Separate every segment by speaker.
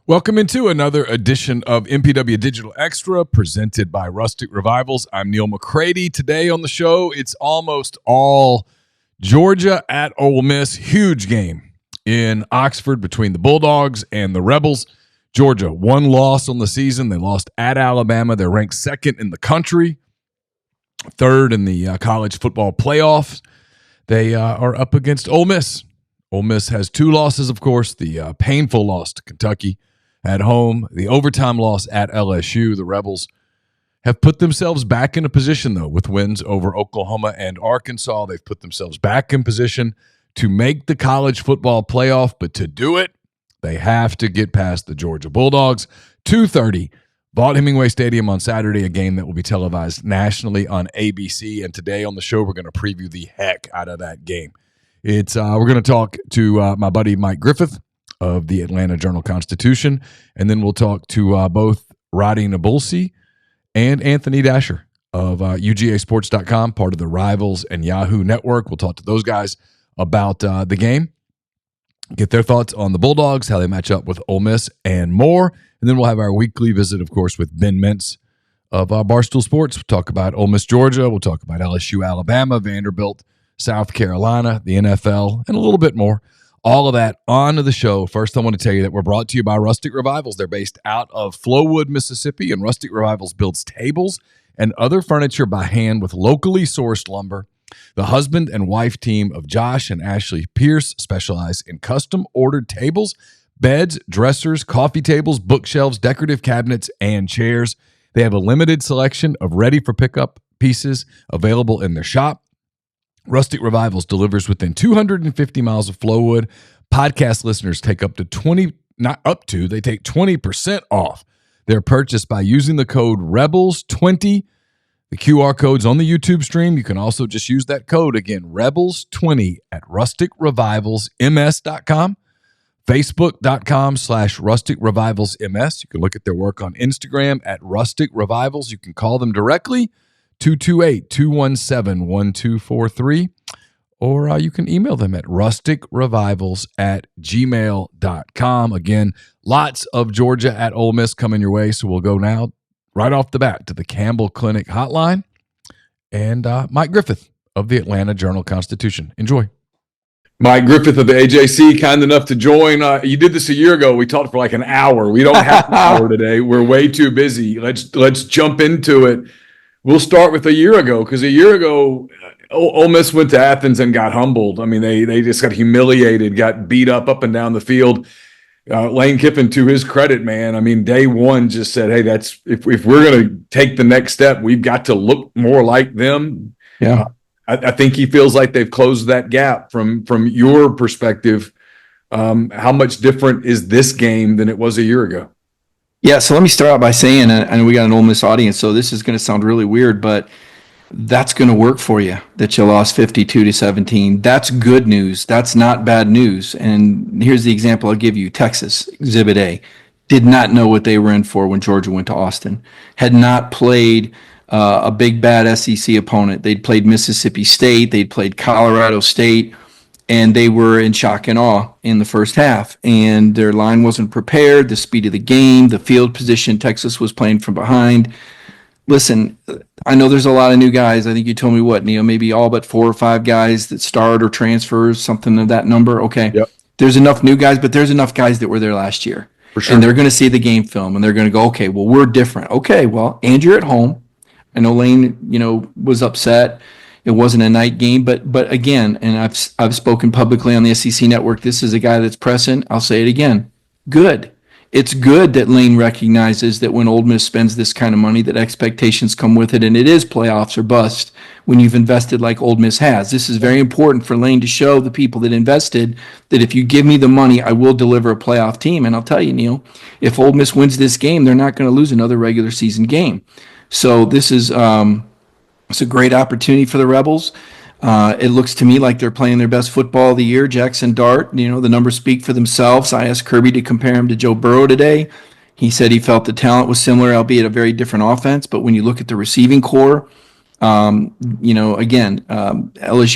Speaker 1: Welcome into another edition of MPW Digital Extra presented by Rustic Revivals. I'm Neal McCready. Today on the show, it's almost all Georgia at Ole Miss. Huge game in Oxford between the Bulldogs and the Rebels. Georgia, one loss on the season. They lost at Alabama. They're ranked second in the country, third in the college football playoffs. They are up against Ole Miss. Ole Miss has two losses, of course, the painful loss to Kentucky at home, the overtime loss at LSU. The Rebels have put themselves back in a position, though, with wins over Oklahoma and Arkansas. They've put themselves back in position to make the college football playoff, but to do it, they have to get past the Georgia Bulldogs. 2:30, Vaught-Hemingway Stadium on Saturday, a game that will be televised nationally on ABC. And today on the show, we're going to preview the heck out of that game. We're going to talk to my buddy Mike Griffith of the Atlanta Journal-Constitution, and then we'll talk to both Radi Nabulsi and Anthony Dasher of UGAsports.com, part of the Rivals and Yahoo Network. We'll talk to those guys about the game, get their thoughts on the Bulldogs, how they match up with Ole Miss, and more. And then we'll have our weekly visit, of course, with Ben Mintz of Barstool Sports. We'll talk about Ole Miss, Georgia. We'll talk about LSU, Alabama, Vanderbilt, South Carolina, the NFL, and a little bit more. All of that on to the show. First, I want to tell you that we're brought to you by Rustic Revivals. They're based out of Flowood, Mississippi, and Rustic Revivals builds tables and other furniture by hand with locally sourced lumber. The husband and wife team of Josh and Ashley Pierce specialize in custom-ordered tables, beds, dressers, coffee tables, bookshelves, decorative cabinets, and chairs. They have a limited selection of ready-for-pickup pieces available in their shop. Rustic Revivals delivers within 250 miles of Flowood. Podcast listeners take they take 20% off their purchase by using the code REBELS20. The QR code's on the YouTube stream. You can also just use that code again, REBELS20 at rusticrevivalsms.com, facebook.com/rusticrevivalsms. You can look at their work on Instagram at Rustic Revivals. You can call them directly, 228-217-1243, or you can email them at rusticrevivals@gmail.com. Again, lots of Georgia at Ole Miss coming your way, so we'll go now right off the bat to the Campbell Clinic hotline and Mike Griffith of the Atlanta Journal-Constitution. Enjoy. Mike Griffith of the AJC, kind enough to join. You did this a year ago. We talked for like an hour. We don't have an hour today. We're way too busy. Let's jump into it. We'll start with a year ago, because a year ago, Ole Miss went to Athens and got humbled. I mean, they just got humiliated, got beat up and down the field. Lane Kiffin, to his credit, man, I mean, day one just said, hey, that's if we're going to take the next step, we've got to look more like them. Yeah. I think he feels like they've closed that gap. From your perspective, how much different is this game than it was a year ago?
Speaker 2: Yeah, so let me start out by saying, and we got an Ole Miss audience, so this is going to sound really weird, but that's going to work for you, that you lost 52-17. That's good news. That's not bad news. And here's the example I'll give you. Texas, Exhibit A, did not know what they were in for when Georgia went to Austin, had not played a big, bad SEC opponent. They'd played Mississippi State, they'd played Colorado State, and they were in shock and awe in the first half. And their line wasn't prepared, the speed of the game, the field position. Texas was playing from behind. Listen, I know there's a lot of new guys. I think you told me what, Neal, maybe all but 4 or 5 guys that start or transfers, something of that number. Okay. Yep. There's enough new guys, but there's enough guys that were there last year. For sure. And they're going to see the game film, and they're going to go, okay, well, we're different. Okay, well, and you're at home. I know Lane, was upset. It wasn't a night game, but again, and I've spoken publicly on the SEC network, this is a guy that's pressing. I'll say it again. Good. It's good that Lane recognizes that when Ole Miss spends this kind of money, that expectations come with it, and it is playoffs or bust when you've invested like Ole Miss has. This is very important for Lane to show the people that invested that if you give me the money, I will deliver a playoff team. And I'll tell you, Neal, if Ole Miss wins this game, they're not going to lose another regular season game. So this is it's a great opportunity for the Rebels. It looks to me like they're playing their best football of the year. Jackson Dart, the numbers speak for themselves. I asked Kirby to compare him to Joe Burrow today. He said he felt the talent was similar, albeit a very different offense. But when you look at the receiving core, LSU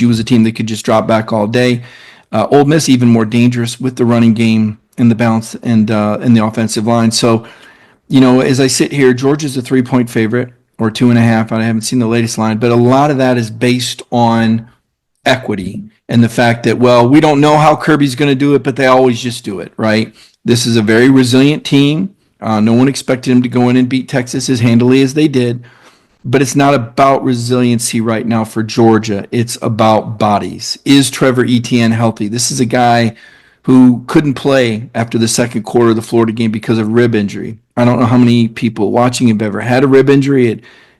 Speaker 2: was a team that could just drop back all day. Ole Miss even more dangerous with the running game in the balance and in the offensive line. So, as I sit here, Georgia's a 3-point favorite or 2.5. I haven't seen the latest line, but a lot of that is based on equity and the fact that, well, we don't know how Kirby's going to do it, but they always just do it, right? This is a very resilient team. No one expected him to go in and beat Texas as handily as they did, but it's not about resiliency right now for Georgia. It's about bodies. Is Trevor Etienne healthy? This is a guy who couldn't play after the second quarter of the Florida game because of rib injury. I don't know how many people watching have ever had a rib injury.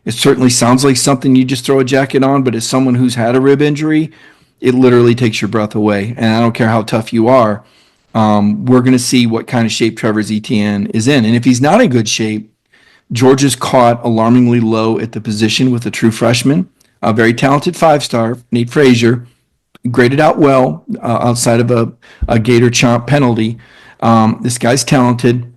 Speaker 2: It certainly sounds like something you just throw a jacket on, but as someone who's had a rib injury, it literally takes your breath away. And I don't care how tough you are. We're going to see what kind of shape Trevor Etienne is in. And if he's not in good shape, Georgia's caught alarmingly low at the position with a true freshman, a very talented 5-star, Nate Frazier, graded out well outside of a Gator chomp penalty. This guy's talented,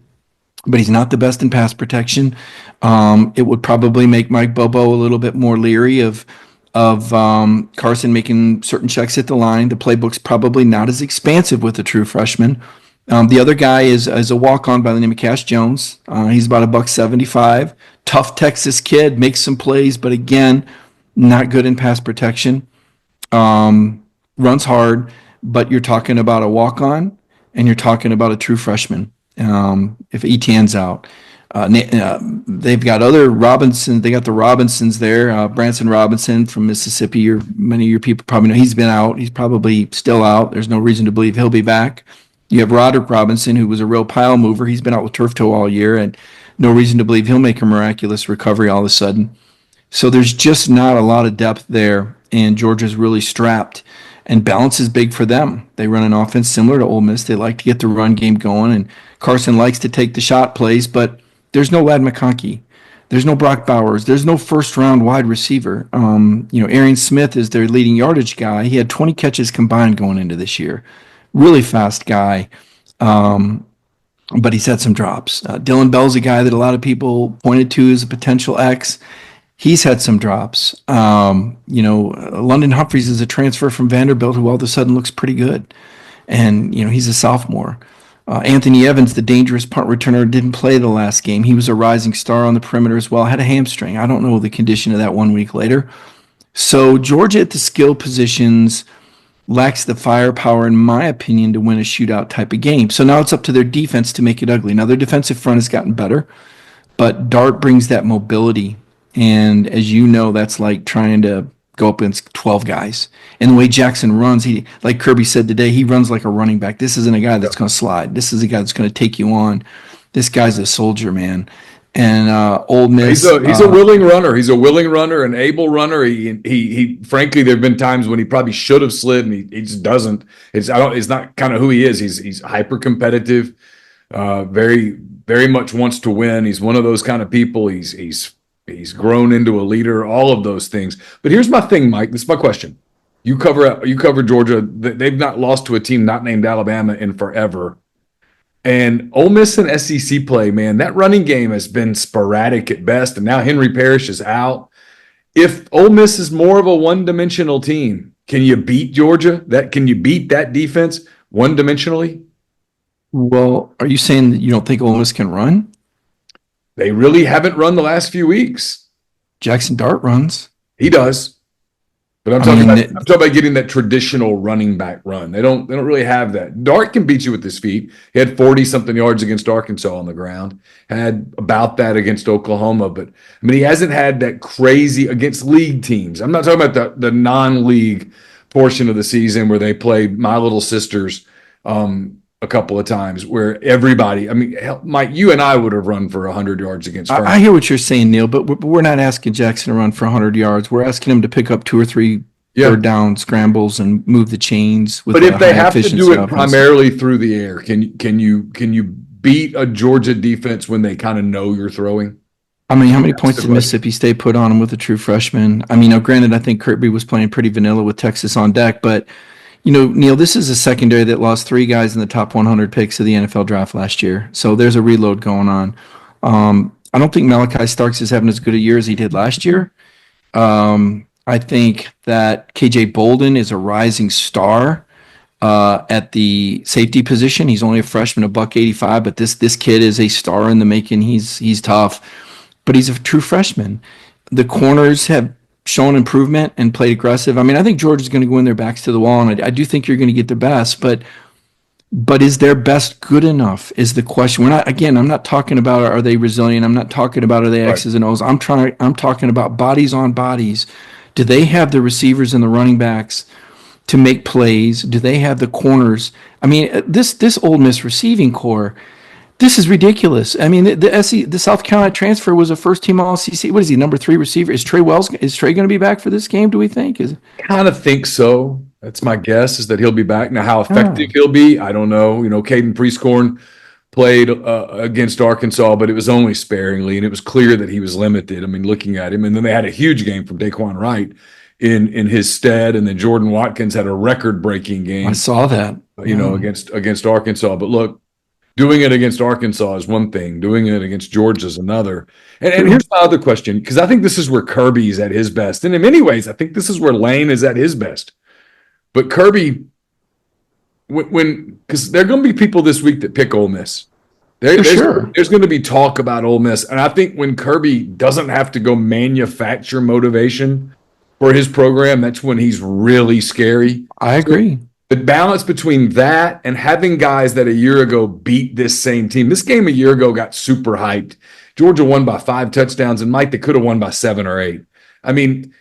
Speaker 2: but he's not the best in pass protection. It would probably make Mike Bobo a little bit more leery of Carson making certain checks at the line. The playbook's probably not as expansive with a true freshman. The other guy is a walk-on by the name of Cash Jones. He's about $175. Tough Texas kid, makes some plays, but again, not good in pass protection. Runs hard, but you're talking about a walk-on and you're talking about a true freshman. If Etienne's out, they've got other Robinsons. They got the Robinsons there. Branson Robinson from Mississippi. Many of your people probably know he's been out. He's probably still out. There's no reason to believe he'll be back. You have Roderick Robinson, who was a real pile mover. He's been out with turf toe all year, and no reason to believe he'll make a miraculous recovery all of a sudden. So there's just not a lot of depth there, and Georgia's really strapped. And balance is big for them. They run an offense similar to Ole Miss. They like to get the run game going, and Carson likes to take the shot plays, but there's no Ladd McConkey. There's no Brock Bowers. There's no first-round wide receiver. Arian Smith is their leading yardage guy. He had 20 catches combined going into this year. Really fast guy, but he's had some drops. Dylan Bell's a guy that a lot of people pointed to as a potential X. He's had some drops. London Humphreys is a transfer from Vanderbilt who all of a sudden looks pretty good. And, he's a sophomore. Anthony Evans, the dangerous punt returner, didn't play the last game. He was a rising star on the perimeter as well, had a hamstring. I don't know the condition of that 1 week later. So Georgia at the skill positions lacks the firepower, in my opinion, to win a shootout type of game. So now it's up to their defense to make it ugly. Now their defensive front has gotten better, but Dart brings that mobility. And as you know, that's like trying to go up against 12 guys. And the way Jackson runs, like Kirby said today, he runs like a running back. This isn't a guy that's going to slide. This is a guy that's going to take you on. This guy's a soldier, man. And Ole Miss,
Speaker 1: he's a willing runner. He's a willing runner, an able runner. He frankly, there have been times when he probably should have slid, and he just doesn't. It's not kind of who he is. He's hyper competitive, very very much wants to win. He's one of those kind of people. He's grown into a leader. All of those things. But here's my thing, Mike. This is my question. You cover Georgia. They've not lost to a team not named Alabama in forever. And Ole Miss and SEC play, man, that running game has been sporadic at best, and now Henry Parrish is out. If Ole Miss is more of a one-dimensional team, can you beat Georgia? Can you beat that defense one-dimensionally?
Speaker 2: Well, are you saying that you don't think Ole Miss can run?
Speaker 1: They really haven't run the last few weeks.
Speaker 2: Jackson Dart runs.
Speaker 1: He does. But I'm talking about getting that traditional running back run. They don't really have that. Dart can beat you with his feet. He had 40-something yards against Arkansas on the ground. Had about that against Oklahoma. But, he hasn't had that crazy against league teams. I'm not talking about the non-league portion of the season where they played My Little Sisters a couple of times where everybody, Mike, you and I would have run for 100 yards against Furman.
Speaker 2: I hear what you're saying, Neal, but we're not asking Jackson to run for 100 yards. We're asking him to pick up 2 or 3 third down scrambles and move the chains.
Speaker 1: But if they have to do it primarily through the air, can you beat a Georgia defense when they kind of know you're throwing?
Speaker 2: How many points did Mississippi State put on him with a true freshman? Granted, I think Kirby was playing pretty vanilla with Texas on deck, but Neal, this is a secondary that lost 3 guys in the top 100 picks of the NFL draft last year. So there's a reload going on. I don't think Malachi Starks is having as good a year as he did last year. I think that KJ Bolden is a rising star. at the safety position. He's only a freshman, $185, but this kid is a star in the making. He's tough, but he's a true freshman. The corners have shown improvement and played aggressive. I mean, I think Georgia's going to go in their backs to the wall, and I do think you're going to get the best, but is their best good enough is the question. I'm not talking about are they resilient. I'm not talking about are they X's and O's. I'm talking about bodies on bodies. Do they have the receivers and the running backs to make plays? Do they have the corners? I mean, this Ole Miss receiving core, this is ridiculous. I mean, the South Carolina transfer was a first-team All-SEC. What is he, number 3 receiver? Is Trey going to be back for this game, do we think?
Speaker 1: Kind of think so. That's my guess, is that he'll be back. Now, how effective he'll be, I don't know. Caden Prieskorn played against Arkansas, but it was only sparingly, and it was clear that he was limited. I mean, looking at him. And then they had a huge game from Daquan Wright in his stead, and then Jordan Watkins had a record-breaking game.
Speaker 2: I saw that.
Speaker 1: Against Arkansas. But look, doing it against Arkansas is one thing. Doing it against Georgia is another. And here's my other question, because I think this is where Kirby's at his best. And in many ways, I think this is where Lane is at his best. But Kirby, because there are going to be people this week that pick Ole Miss. There's going to be talk about Ole Miss. And I think when Kirby doesn't have to go manufacture motivation for his program, that's when he's really scary.
Speaker 2: I agree.
Speaker 1: The balance between that and having guys that a year ago beat this same team. This game a year ago got super hyped. Georgia won by 5 touchdowns, and Mike, they could have won by 7 or 8. I mean,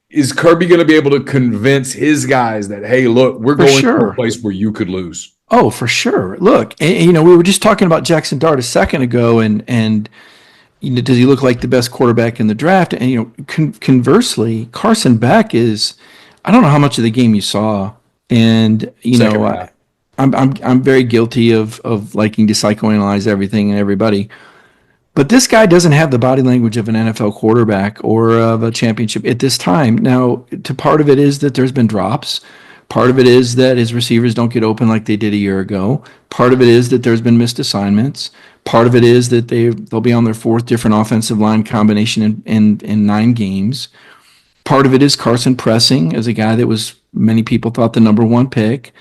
Speaker 1: is Kirby going to be able to convince his guys that, hey, look, we're going to a place where you could lose?
Speaker 2: Oh, for sure. Look, we were just talking about Jackson Dart a second ago, and does he look like the best quarterback in the draft? And conversely, Carson Beck is. I don't know how much of the game you saw, and I'm very guilty of liking to psychoanalyze everything and everybody. But this guy doesn't have the body language of an NFL quarterback or of a championship at this time. Now, part of it is that there's been drops. Part of it is that his receivers don't get open like they did a year ago. Part of it is that there's been missed assignments. Part of it is that they'll be on their 4th different offensive line combination in 9 games. Part of it is Carson pressing as a guy that was, many people thought, the number 1 pick.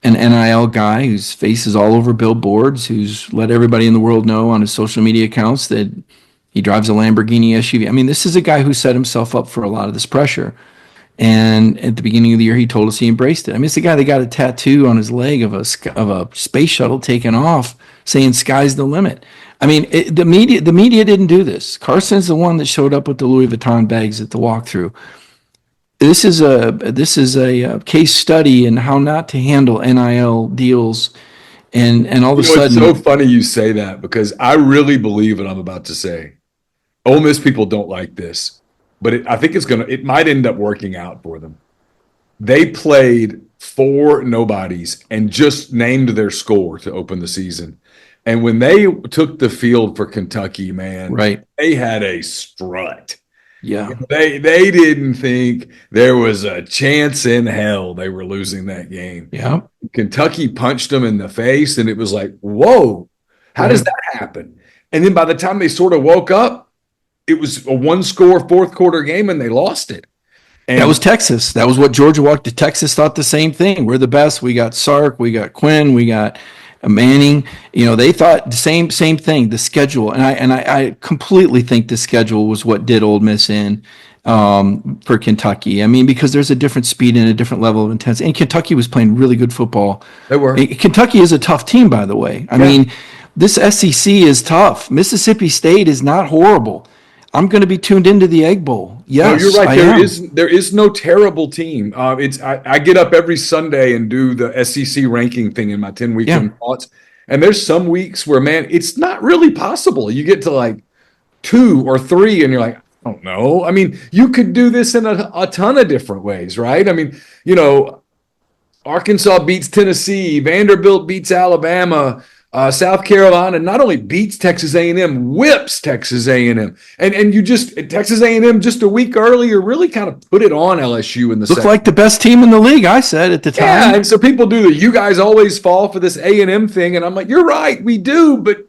Speaker 2: An NIL guy whose face is all over billboards, who's let everybody in the world know on his social media accounts that he drives a Lamborghini SUV. I mean, this is a guy who set himself up for a lot of this pressure. And at the beginning of the year, he told us he embraced it. I mean, it's the guy that got a tattoo on his leg of a space shuttle taking off saying "sky's the limit." I mean, the media didn't do this. Carson's the one that showed up with the Louis Vuitton bags at the walkthrough. This is a case study in how not to handle NIL deals, and all of a sudden.
Speaker 1: It's so funny you say that, because I really believe what I'm about to say. Ole Miss people don't like this, but I think it might end up working out for them. They played 4 nobodies and just named their score to open the season. And when they took the field for Kentucky, man,
Speaker 2: right,
Speaker 1: they had a strut.
Speaker 2: Yeah.
Speaker 1: They didn't think there was a chance in hell they were losing that game.
Speaker 2: Yeah.
Speaker 1: Kentucky punched them in the face, and it was like, whoa, how does that happen? And then by the time they sort of woke up, it was a 1-score 4th quarter game, and they lost it. And
Speaker 2: that was Texas. That was what Georgia walked to. Texas thought the same thing. We're the best. We got Sark. We got Quinn. We got Manning. They thought the same thing, the schedule. And I completely think the schedule was what did Ole Miss in for Kentucky. I mean, because there's a different speed and a different level of intensity. And Kentucky was playing really good football.
Speaker 1: They were.
Speaker 2: Kentucky is a tough team, by the way. I mean, this SEC is tough. Mississippi State is not horrible. I'm going to be tuned into the Egg Bowl. Yes,
Speaker 1: no, you're right. There is no terrible team. I get up every Sunday and do the SEC ranking thing in my 10-week thoughts. And there's some weeks where, man, it's not really possible. You get to like 2 or 3 and you're like, I don't know. I mean, you could do this in a ton of different ways, right? I mean, Arkansas beats Tennessee, Vanderbilt beats Alabama, South Carolina not only beats Texas A&M, whips Texas A&M, and you just Texas A&M just a week earlier really kind of put it on LSU in the
Speaker 2: looked like the best team in the league. I said at the time.
Speaker 1: Yeah, and so people do you guys always fall for this A&M thing, and I'm like, you're right, we do, but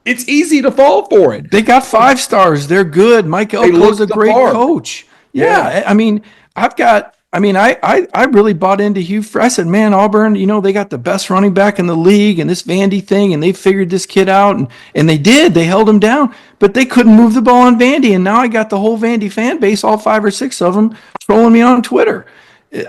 Speaker 1: it's easy to fall for it.
Speaker 2: They got 5 stars. They're good. Mike Elko's a great coach. Yeah, I mean, I've got I mean, I really bought into Hugh. I said, man, Auburn, they got the best running back in the league and this Vandy thing, and they figured this kid out, and they did. They held him down, but they couldn't move the ball on Vandy, and now I got the whole Vandy fan base, all 5 or 6 of them, trolling me on Twitter.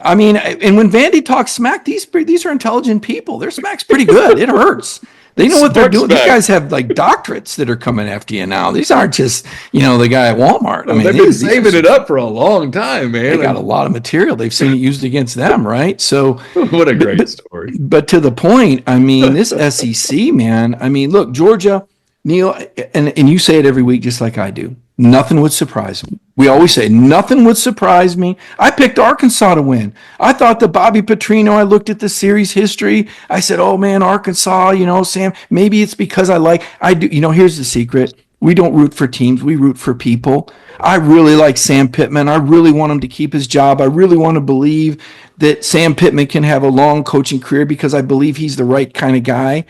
Speaker 2: I mean, and when Vandy talks smack, these are intelligent people. Their smack's pretty good. It hurts. They know what they're doing. These guys have like doctorates that are coming after you now. These aren't just, the guy at Walmart. I mean,
Speaker 3: they've been saving it up for a long time, man.
Speaker 2: They got a lot of material. They've seen it used against them, right? So
Speaker 3: what a great story.
Speaker 2: But to the point, I mean, this SEC, man, I mean, look, Georgia, Neal, and you say it every week just like I do. Nothing would surprise me. We always say nothing would surprise me. I picked Arkansas to win. I thought that Bobby Petrino, I looked at the series history. I said, oh man, Arkansas, Sam, maybe it's because I do. Here's the secret. We don't root for teams. We root for people. I really like Sam Pittman. I really want him to keep his job. I really want to believe that Sam Pittman can have a long coaching career because I believe he's the right kind of guy.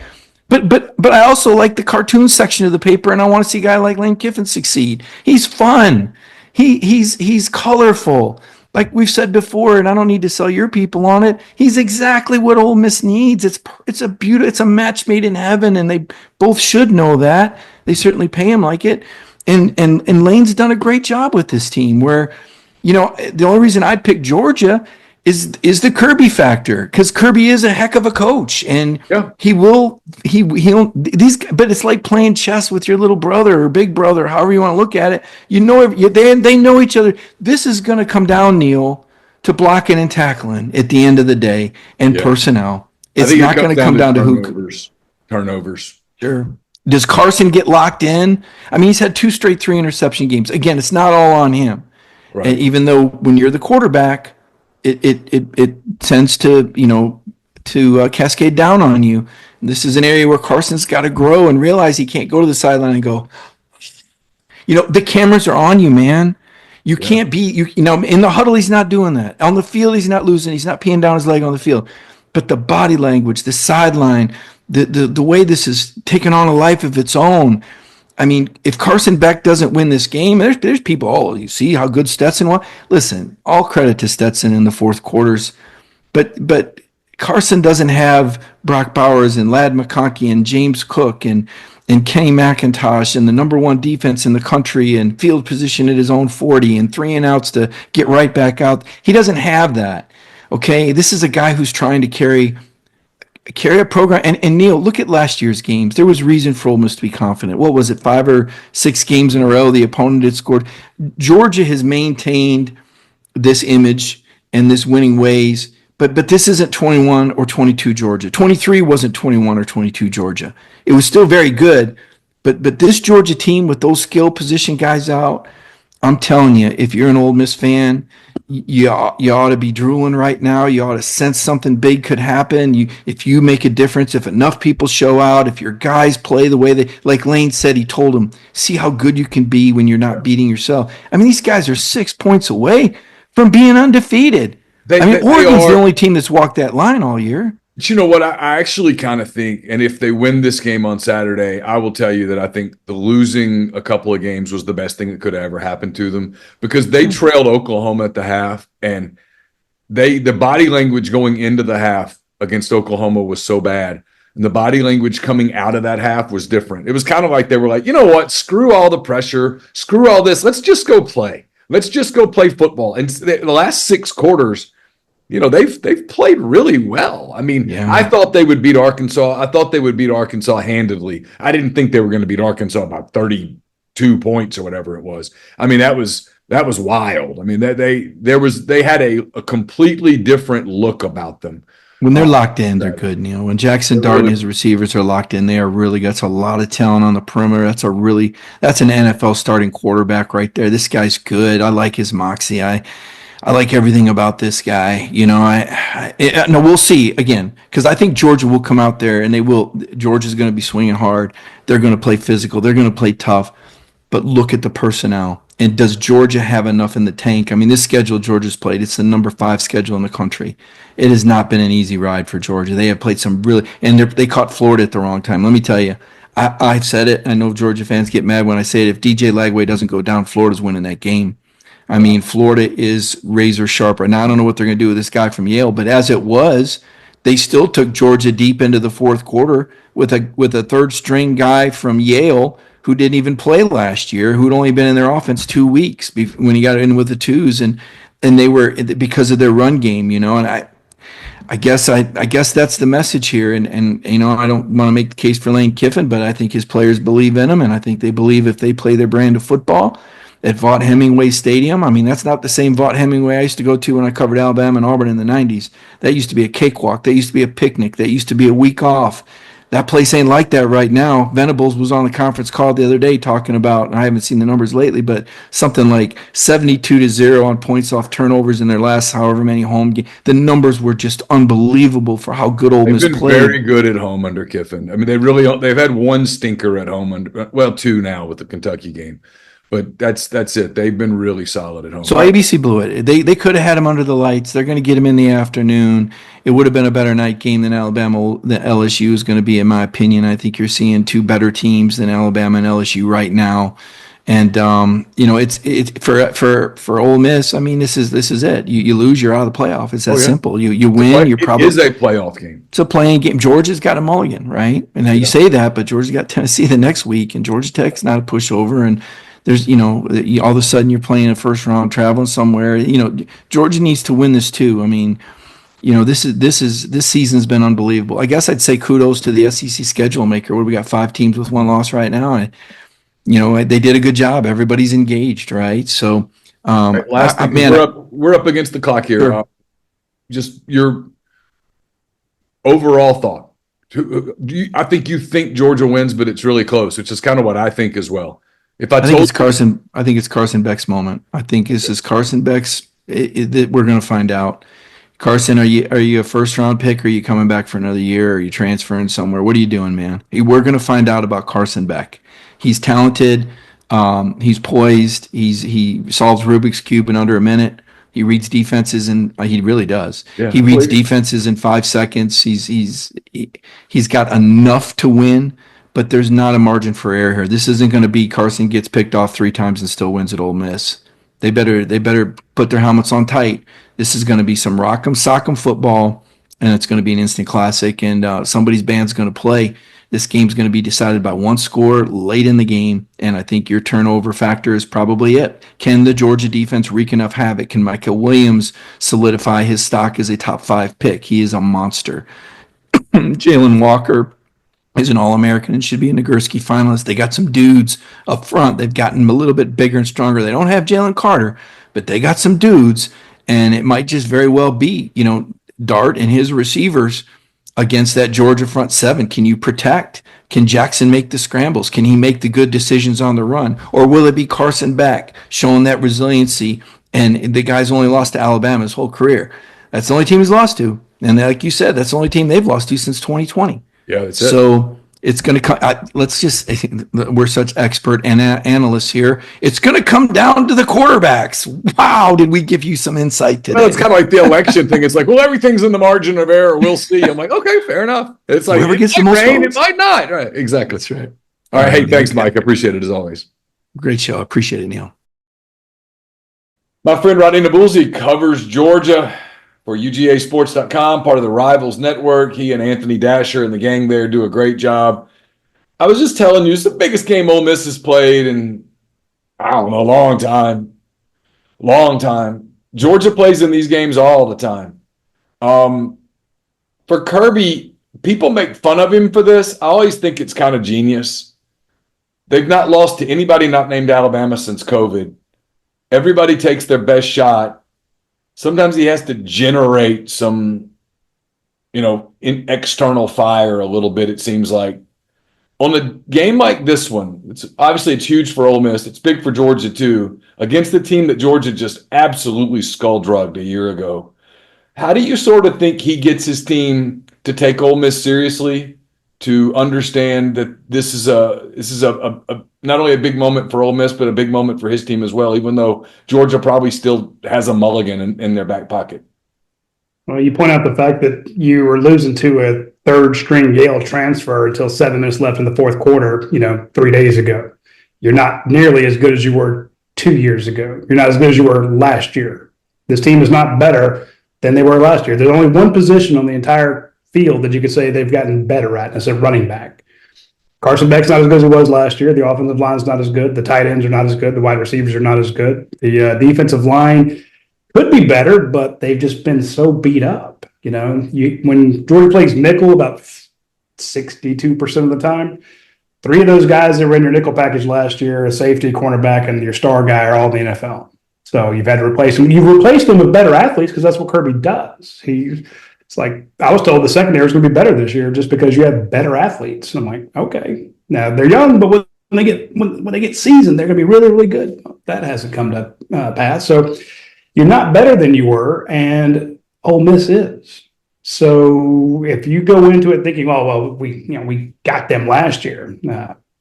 Speaker 2: But I also like the cartoon section of the paper, and I want to see a guy like Lane Kiffin succeed. He's fun. He's colorful. Like we've said before, and I don't need to sell your people on it. He's exactly what Ole Miss needs. It's a match made in heaven, and they both should know that. They certainly pay him like it. And Lane's done a great job with this team. Where, the only reason I'd pick Georgia is the Kirby factor, because Kirby is a heck of a coach, and he'll but it's like playing chess with your little brother or big brother, however you want to look at it. They know each other. This is going to come down, Neal, to blocking and tackling at the end of the day, and personnel. It's not going to come down to
Speaker 3: turnovers.
Speaker 2: Sure. Does Carson get locked in? I mean, he's had 2 straight 3 interception games. Again, it's not all on him. Right. And even though when you're the quarterback, it tends to cascade down on you. And this is an area where Carson's got to grow and realize he can't go to the sideline and go, the cameras are on you, man. You can't be, in the huddle, he's not doing that. On the field, he's not losing. He's not peeing down his leg on the field. But the body language, the sideline, the way this is taking on a life of its own. I mean, if Carson Beck doesn't win this game, there's people, you see how good Stetson was? Listen, all credit to Stetson in the fourth quarters. But Carson doesn't have Brock Bowers and Ladd McConkey and James Cook and Kenny McIntosh and the number 1 defense in the country and field position at his own 40 and 3 and outs to get right back out. He doesn't have that. Okay, this is a guy who's trying to carry a program. And Neal, look at last year's games. There was reason for Ole Miss to be confident. What was it, 5 or 6 games in a row the opponent had scored? Georgia has maintained this image and this winning ways, but this isn't 21 or 22 Georgia. 23 wasn't 21 or 22 Georgia. It was still very good, but this Georgia team with those skill position guys out, I'm telling you, if you're an Ole Miss fan, you ought to be drooling right now. You ought to sense something big could happen. If you make a difference, if enough people show out, if your guys play the way like Lane said, he told them, see how good you can be when you're not beating yourself. I mean, these guys are 6 points away from being undefeated. Oregon's the only team that's walked that line all year.
Speaker 3: But you know what? I actually kind of think, and if they win this game on Saturday, I will tell you that I think the losing a couple of games was the best thing that could have ever happened to them, because they trailed Oklahoma at the half, and the body language going into the half against Oklahoma was so bad, and the body language coming out of that half was different. It was kind of like they were like, you know what? Screw all the pressure. Screw all this. Let's just go play. Let's just go play football. And the last 6 quarters, they've played really well. I mean, I thought they would beat Arkansas. I thought they would beat Arkansas handedly. I didn't think they were going to beat Arkansas by 32 points or whatever it was. I mean, that was wild. I mean, they had a completely different look about them.
Speaker 2: When they're locked in, they're good, Neal. When Jackson Dart and his receivers are locked in, they are really good. That's a lot of talent on the perimeter. That's an NFL starting quarterback right there. This guy's good. I like his moxie. I like everything about this guy. No, we'll see again, because I think Georgia will come out there and they will. Georgia's going to be swinging hard. They're going to play physical. They're going to play tough. But look at the personnel. And does Georgia have enough in the tank? I mean, this schedule Georgia's played, it's the number 5 schedule in the country. It has not been an easy ride for Georgia. They have played some really, and they caught Florida at the wrong time. Let me tell you, I've said it. I know Georgia fans get mad when I say it. If DJ Lagway doesn't go down, Florida's winning that game. I mean, Florida is razor sharp right now. I don't know what they're going to do with this guy from Yale, but as it was, they still took Georgia deep into the fourth quarter with a third string guy from Yale who didn't even play last year, who'd only been in their offense 2 weeks when he got in with the twos, and they were, because of their run game, and I guess that's the message here, and I don't want to make the case for Lane Kiffin, but I think his players believe in him, and I think they believe if they play their brand of football at Vaught Hemingway Stadium. I mean, that's not the same Vaught Hemingway I used to go to when I covered Alabama and Auburn in the 90s. That used to be a cakewalk. That used to be a picnic. That used to be a week off. That place ain't like that right now. Venables was on the conference call the other day talking about, and I haven't seen the numbers lately, but something like 72-0 on points off turnovers in their last however many home games. The numbers were just unbelievable for how good Ole Miss
Speaker 3: played. They've been very good at home under Kiffin. I mean, they've had one stinker at home, two now with the Kentucky game. But that's it. They've been really solid at home.
Speaker 2: So ABC blew it. They could have had him under the lights. They're going to get him in the afternoon. It would have been a better night game than Alabama. The LSU is going to be, in my opinion. I think you're seeing two better teams than Alabama and LSU right now. And it's for Ole Miss. I mean, this is it. You lose, you're out of the playoff. It's that simple. You win, you're probably.
Speaker 3: It is a playoff game.
Speaker 2: It's a playing game. Georgia's got a mulligan, right? And now you say that, but Georgia's got Tennessee the next week, and Georgia Tech's not a pushover, and there's, all of a sudden you're playing a first round traveling somewhere. Georgia needs to win this too. I mean, this season's been unbelievable. I guess I'd say kudos to the SEC schedule maker. What, we got 5 teams with 1 loss right now, and they did a good job. Everybody's engaged, right? So,
Speaker 3: last thing, we're up against the clock here.
Speaker 2: Sure.
Speaker 3: Just your overall thought. I think you think Georgia wins, but it's really close, which is kind of what I think as well.
Speaker 2: I think it's Carson Beck's moment. I think this is Carson Beck's. We're going to find out. Carson, are you a first round pick? Or are you coming back for another year? Or are you transferring somewhere? What are you doing, man? We're going to find out about Carson Beck. He's talented. He's poised. He solves Rubik's Cube in under a minute. He reads defenses, and he really does. Yeah, he reads defenses in 5 seconds. He's got enough to win. But there's not a margin for error here. This isn't going to be Carson gets picked off 3 times and still wins at Ole Miss. They better put their helmets on tight. This is going to be some rock'em sock'em football, and it's going to be an instant classic. And somebody's band's going to play. This game's going to be decided by 1 score late in the game, and I think your turnover factor is probably it. Can the Georgia defense wreak enough havoc? Can Michael Williams solidify his stock as a top 5 pick? He is a monster. Jalen Walker is an All-American and should be a Nagurski finalist. They got some dudes up front. They've gotten a little bit bigger and stronger. They don't have Jalen Carter, but they got some dudes, and it might just very well be, Dart and his receivers against that Georgia front 7. Can you protect? Can Jackson make the scrambles? Can he make the good decisions on the run? Or will it be Carson Beck showing that resiliency? And the guy's only lost to Alabama his whole career. That's the only team he's lost to. And like you said, that's the only team they've lost to since 2020.
Speaker 3: Yeah, that's it.
Speaker 2: So it's going to come. We're such expert analysts here. It's going to come down to the quarterbacks. Wow, did we give you some insight today?
Speaker 3: Well, it's kind of like the election thing. It's like, well, everything's in the margin of error. We'll see. I'm like, okay, fair enough. It's like,
Speaker 2: whoever gets the
Speaker 3: most
Speaker 2: votes.
Speaker 3: It might not. Right, exactly.
Speaker 2: That's right.
Speaker 3: All right, hey, thanks, Mike. I appreciate it as always.
Speaker 2: Great show. I appreciate it, Neal.
Speaker 3: My friend Radi Nabulsi covers Georgia for UGAsports.com, part of the Rivals Network. He and Anthony Dasher and the gang there do a great job. I was just telling you, it's the biggest game Ole Miss has played in, I don't know, a long time. Long time. Georgia plays in these games all the time. For Kirby, people make fun of him for this. I always think it's kind of genius. They've not lost to anybody not named Alabama since COVID. Everybody takes their best shot. Sometimes he has to generate some, external fire a little bit, it seems like. On a game like this one, it's huge for Ole Miss. It's big for Georgia, too, against the team that Georgia just absolutely skull-drugged a year ago. How do you sort of think he gets his team to take Ole Miss seriously, to understand that this is not only a big moment for Ole Miss, but a big moment for his team as well, even though Georgia probably still has a mulligan in their back pocket?
Speaker 4: Well, you point out the fact that you were losing to a third-string Yale transfer until 7 minutes left in the fourth quarter, 3 days ago. You're not nearly as good as you were 2 years ago. You're not as good as you were last year. This team is not better than they were last year. There's only one position on the entire field that you could say they've gotten better at, and it's a running back. Carson Beck's not as good as he was last year. The offensive line's not as good. The tight ends are not as good. The wide receivers are not as good. The defensive line could be better, but they've just been so beat up. When Georgia plays nickel about 62% of the time, 3 of those guys that were in your nickel package last year, a safety, cornerback, and your star guy are all in the NFL. So you've had to replace them. You've replaced them with better athletes because that's what Kirby does. It's like I was told the secondary is going to be better this year just because you have better athletes. And I'm like, okay. Now they're young, but when they get seasoned, they're going to be really, really good. That hasn't come to pass. So you're not better than you were, and Ole Miss is. So if you go into it thinking, oh well, we got them last year,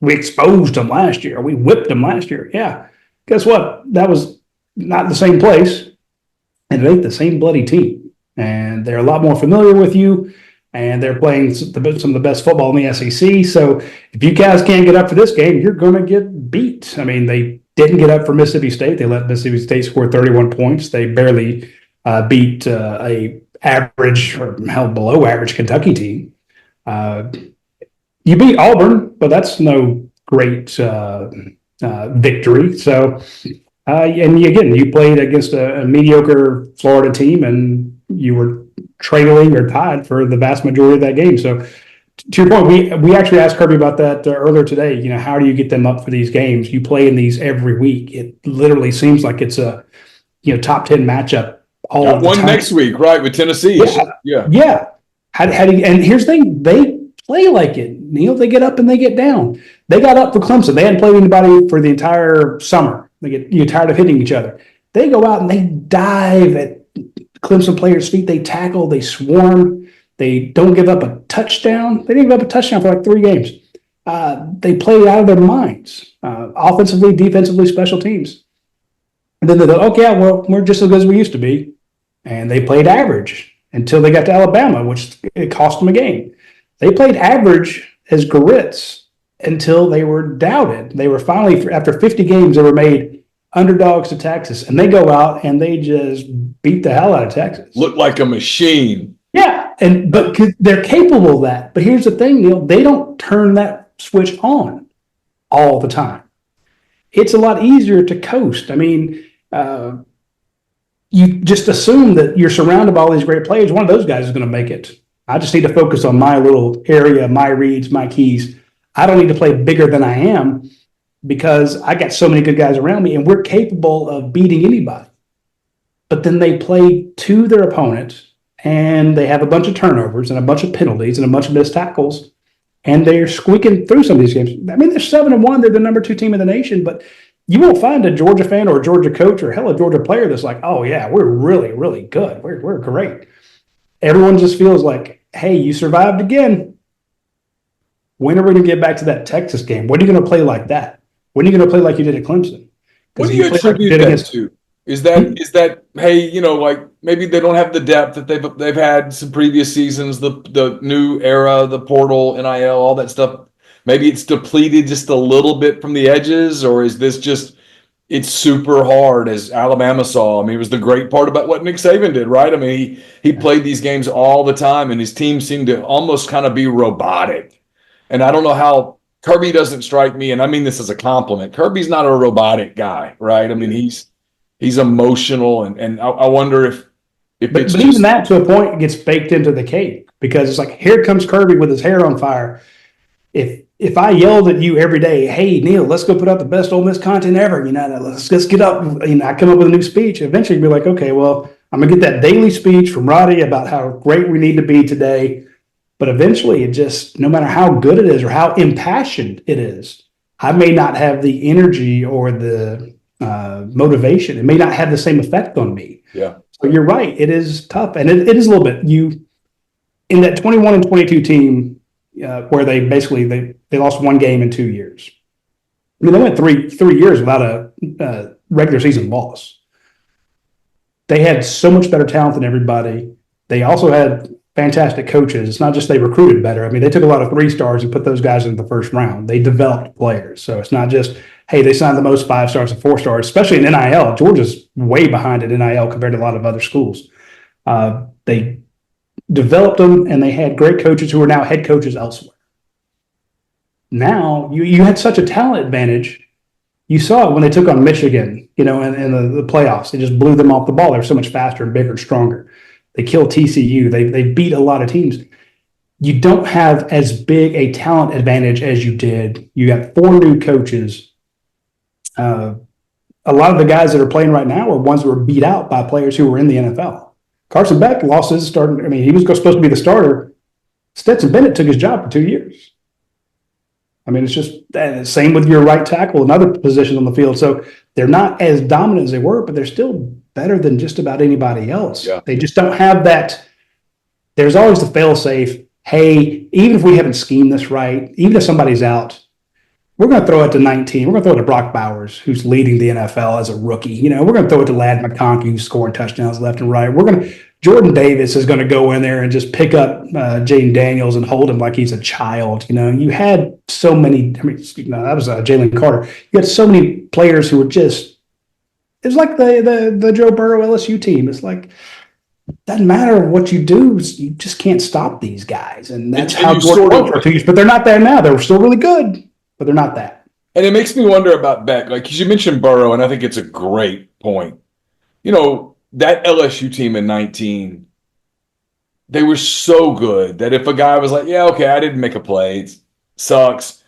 Speaker 4: we exposed them last year, we whipped them last year. Yeah, guess what? That was not the same place, and it ain't the same bloody team. And they're a lot more familiar with you, and they're playing some of the best football in the SEC. So if you guys can't get up for this game, you're going to get beat. I mean, they didn't get up for Mississippi State. They let Mississippi State score 31 points. They barely beat a average or held below average Kentucky team. You beat Auburn, but that's no great victory. So, and again, you played against a mediocre Florida team, and you were trailing or tied for the vast majority of that game. So, to your point, we actually asked Kirby about that earlier today. How do you get them up for these games? You play in these every week. It literally seems like it's a top 10 matchup. All
Speaker 3: one next week, right, with Tennessee.
Speaker 4: Yeah. And here's the thing: they play like it. Neal, they get up and they get down. They got up for Clemson. They hadn't played anybody for the entire summer. They get tired of hitting each other. They go out and they dive at Clemson players' feet. They tackle. They swarm. They don't give up a touchdown. They didn't give up a touchdown for like 3 games. They play out of their minds, offensively, defensively, special teams. And then they go, okay, well, we're just as good as we used to be. And they played average until they got to Alabama, which it cost them a game. They played average as grits until they were doubted. They were finally, after 50 games, they were made underdogs to Texas. And they go out and they just beat the hell out of Texas.
Speaker 3: Look like a machine.
Speaker 4: Yeah, but they're capable of that. But here's the thing, Neal, they don't turn that switch on all the time. It's a lot easier to coast. I mean, you just assume that you're surrounded by all these great players. One of those guys is going to make it. I just need to focus on my little area, my reads, my keys. I don't need to play bigger than I am because I got so many good guys around me, and we're capable of beating anybody. But then they play to their opponent, and they have a bunch of turnovers and a bunch of penalties and a bunch of missed tackles, and they're squeaking through some of these games. I mean, they're 7-1. They're the number 2 team in the nation, but you won't find a Georgia fan or a Georgia coach or hell, a Georgia player that's like, oh, yeah, we're really, really good. We're great. Everyone just feels like, hey, you survived again. When are we going to get back to that Texas game? When are you going to play like that? When are you going to play like you did at Clemson?
Speaker 3: What do you attribute that to? Is that hey, like maybe they don't have the depth that they've had some previous seasons, the new era, the portal, NIL, all that stuff. Maybe it's depleted just a little bit from the edges, or is this just it's super hard as Alabama saw? I mean, it was the great part about what Nick Saban did, right? I mean, he played these games all the time, and his team seemed to almost kind of be robotic. And I don't know how Kirby doesn't strike me, and I mean this as a compliment. Kirby's not a robotic guy, right? I mean, he's emotional, and I wonder if
Speaker 4: but even that to a point gets baked into the cake, because it's like, here comes Kirby with his hair on fire. If I yelled at you every day, hey, Neal, let's go put out the best Ole Miss content ever, let's get up, I come up with a new speech. Eventually you'll be like, okay, well, I'm going to get that daily speech from Radi about how great we need to be today. But eventually it just, no matter how good it is or how impassioned it is, I may not have the energy or the motivation. It may not have the same effect on me.
Speaker 3: Yeah.
Speaker 4: So you're right. It is tough. And it is a little bit, in that 21-22 team, where they basically they lost 1 game in 2 years. I mean, they went three years without a regular season loss. They had so much better talent than everybody. They also had fantastic coaches. It's not just they recruited better. I mean, they took a lot of 3 stars and put those guys in the first round. They developed players. So it's not just, hey, they signed the most 5-stars and 4-stars, especially in NIL. Georgia's way behind in NIL compared to a lot of other schools. They developed them, and they had great coaches who are now head coaches elsewhere. Now, you had such a talent advantage. You saw it when they took on Michigan, in the playoffs. They just blew them off the ball. They were so much faster and bigger and stronger. They killed TCU. They beat a lot of teams. You don't have as big a talent advantage as you did. You got 4 new coaches. A lot of the guys that are playing right now are ones that were beat out by players who were in the NFL. Carson Beck lost his starting. I mean, he was supposed to be the starter. Stetson Bennett took his job for 2 years. I mean, it's just same with your right tackle and other positions on the field. So they're not as dominant as they were, but they're still better than just about anybody else. Yeah. They just don't have that. There's always the fail-safe. Hey, even if we haven't schemed this right, even if somebody's out, we're going to throw it to 19. We're going to throw it to Brock Bowers, who's leading the NFL as a rookie. We're going to throw it to Ladd McConkey, who's scoring touchdowns left and right. Jordan Davis is going to go in there and just pick up Jaden Daniels and hold him like he's a child. You had so many. That was Jalen Carter. You had so many players who were just. It was like the Joe Burrow LSU team. It's like doesn't matter what you do, you just can't stop these guys, and that's how Jordan was for 2 years. But they're not there now. They're still really good, but they're not that.
Speaker 3: And it makes me wonder about Beck, because you mentioned Burrow, and I think it's a great point. That LSU team in 19, they were so good that if a guy was like, yeah, okay, I didn't make a play, it sucks,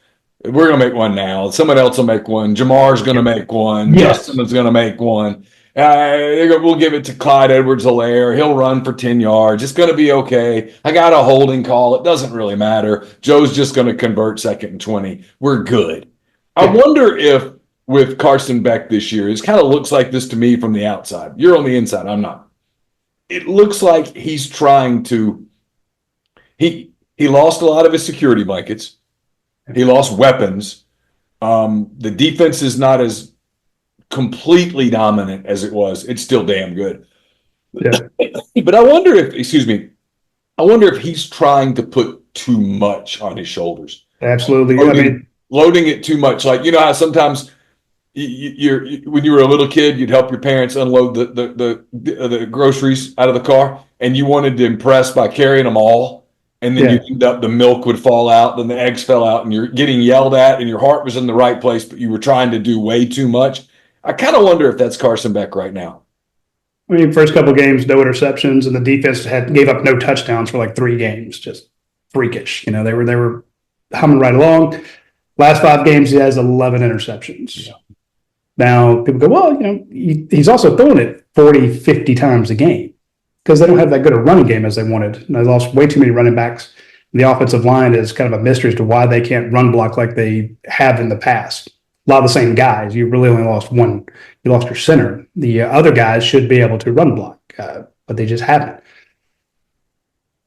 Speaker 3: we're going to make one now. Someone else will make one. Jamar's going to make one. Yes. Justin is going to make one. We'll give it to Clyde Edwards-Helaire. He'll run for 10 yards. It's going to be okay. I got a holding call. It doesn't really matter. Joe's just going to convert 2nd and 20. We're good. I wonder if with Carson Beck this year, it kind of looks like this to me from the outside. You're on the inside. I'm not. It looks like he's trying to – he lost a lot of his security blankets. He lost weapons. The defense is not as completely dominant as it was. It's still damn good.
Speaker 4: Yeah.
Speaker 3: But I wonder if he's trying to put too much on his shoulders.
Speaker 4: Absolutely.
Speaker 3: Loading it too much. Like, how sometimes – when you were a little kid, you'd help your parents unload the groceries out of the car, and you wanted to impress by carrying them all, and then you end up the milk would fall out, then the eggs fell out, and you're getting yelled at, and your heart was in the right place, but you were trying to do way too much. I kind of wonder if that's Carson Beck right now.
Speaker 4: I mean, first couple of games, no interceptions, and the defense gave up no touchdowns for like 3 games, just freakish. They were humming right along. Last 5 games, he has 11 interceptions. Yeah. Now, people go, well, he's also throwing it 40, 50 times a game because they don't have that good a running game as they wanted. And they lost way too many running backs. And the offensive line is kind of a mystery as to why they can't run block like they have in the past. A lot of the same guys. You really only lost one. You lost your center. The other guys should be able to run block, but they just haven't.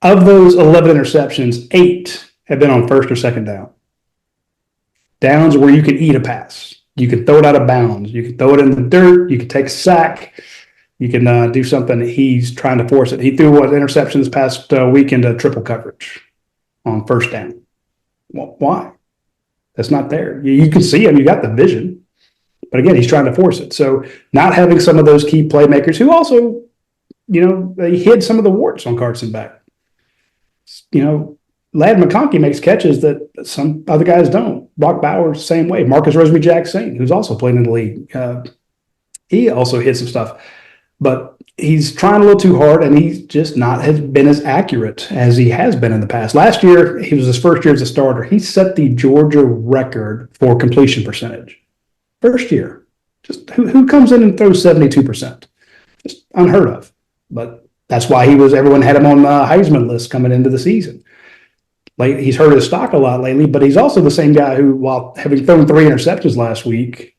Speaker 4: Of those 11 interceptions, 8 have been on first or second down. Downs where you can eat a pass. You can throw it out of bounds. You can throw it in the dirt. You can take a sack. You can do something. He's trying to force it. He threw an interception this past week into triple coverage on first down. Well, why? That's not there. You can see him. You got the vision. But again, he's trying to force it. So not having some of those key playmakers who also, they hid some of the warts on Carson Beck. Ladd McConkey makes catches that some other guys don't. Brock Bowers, same way. Marcus Rosemary-Jackson, who's also played in the league. He also hit some stuff. But he's trying a little too hard, and he's just not has been as accurate as he has been in the past. Last year, he was his first year as a starter. He set the Georgia record for completion percentage. First year. Just who comes in and throws 72%? Just unheard of. But that's why everyone had him on the Heisman list coming into the season. Like, he's hurt his stock a lot lately, but he's also the same guy who, while having thrown 3 interceptions last week,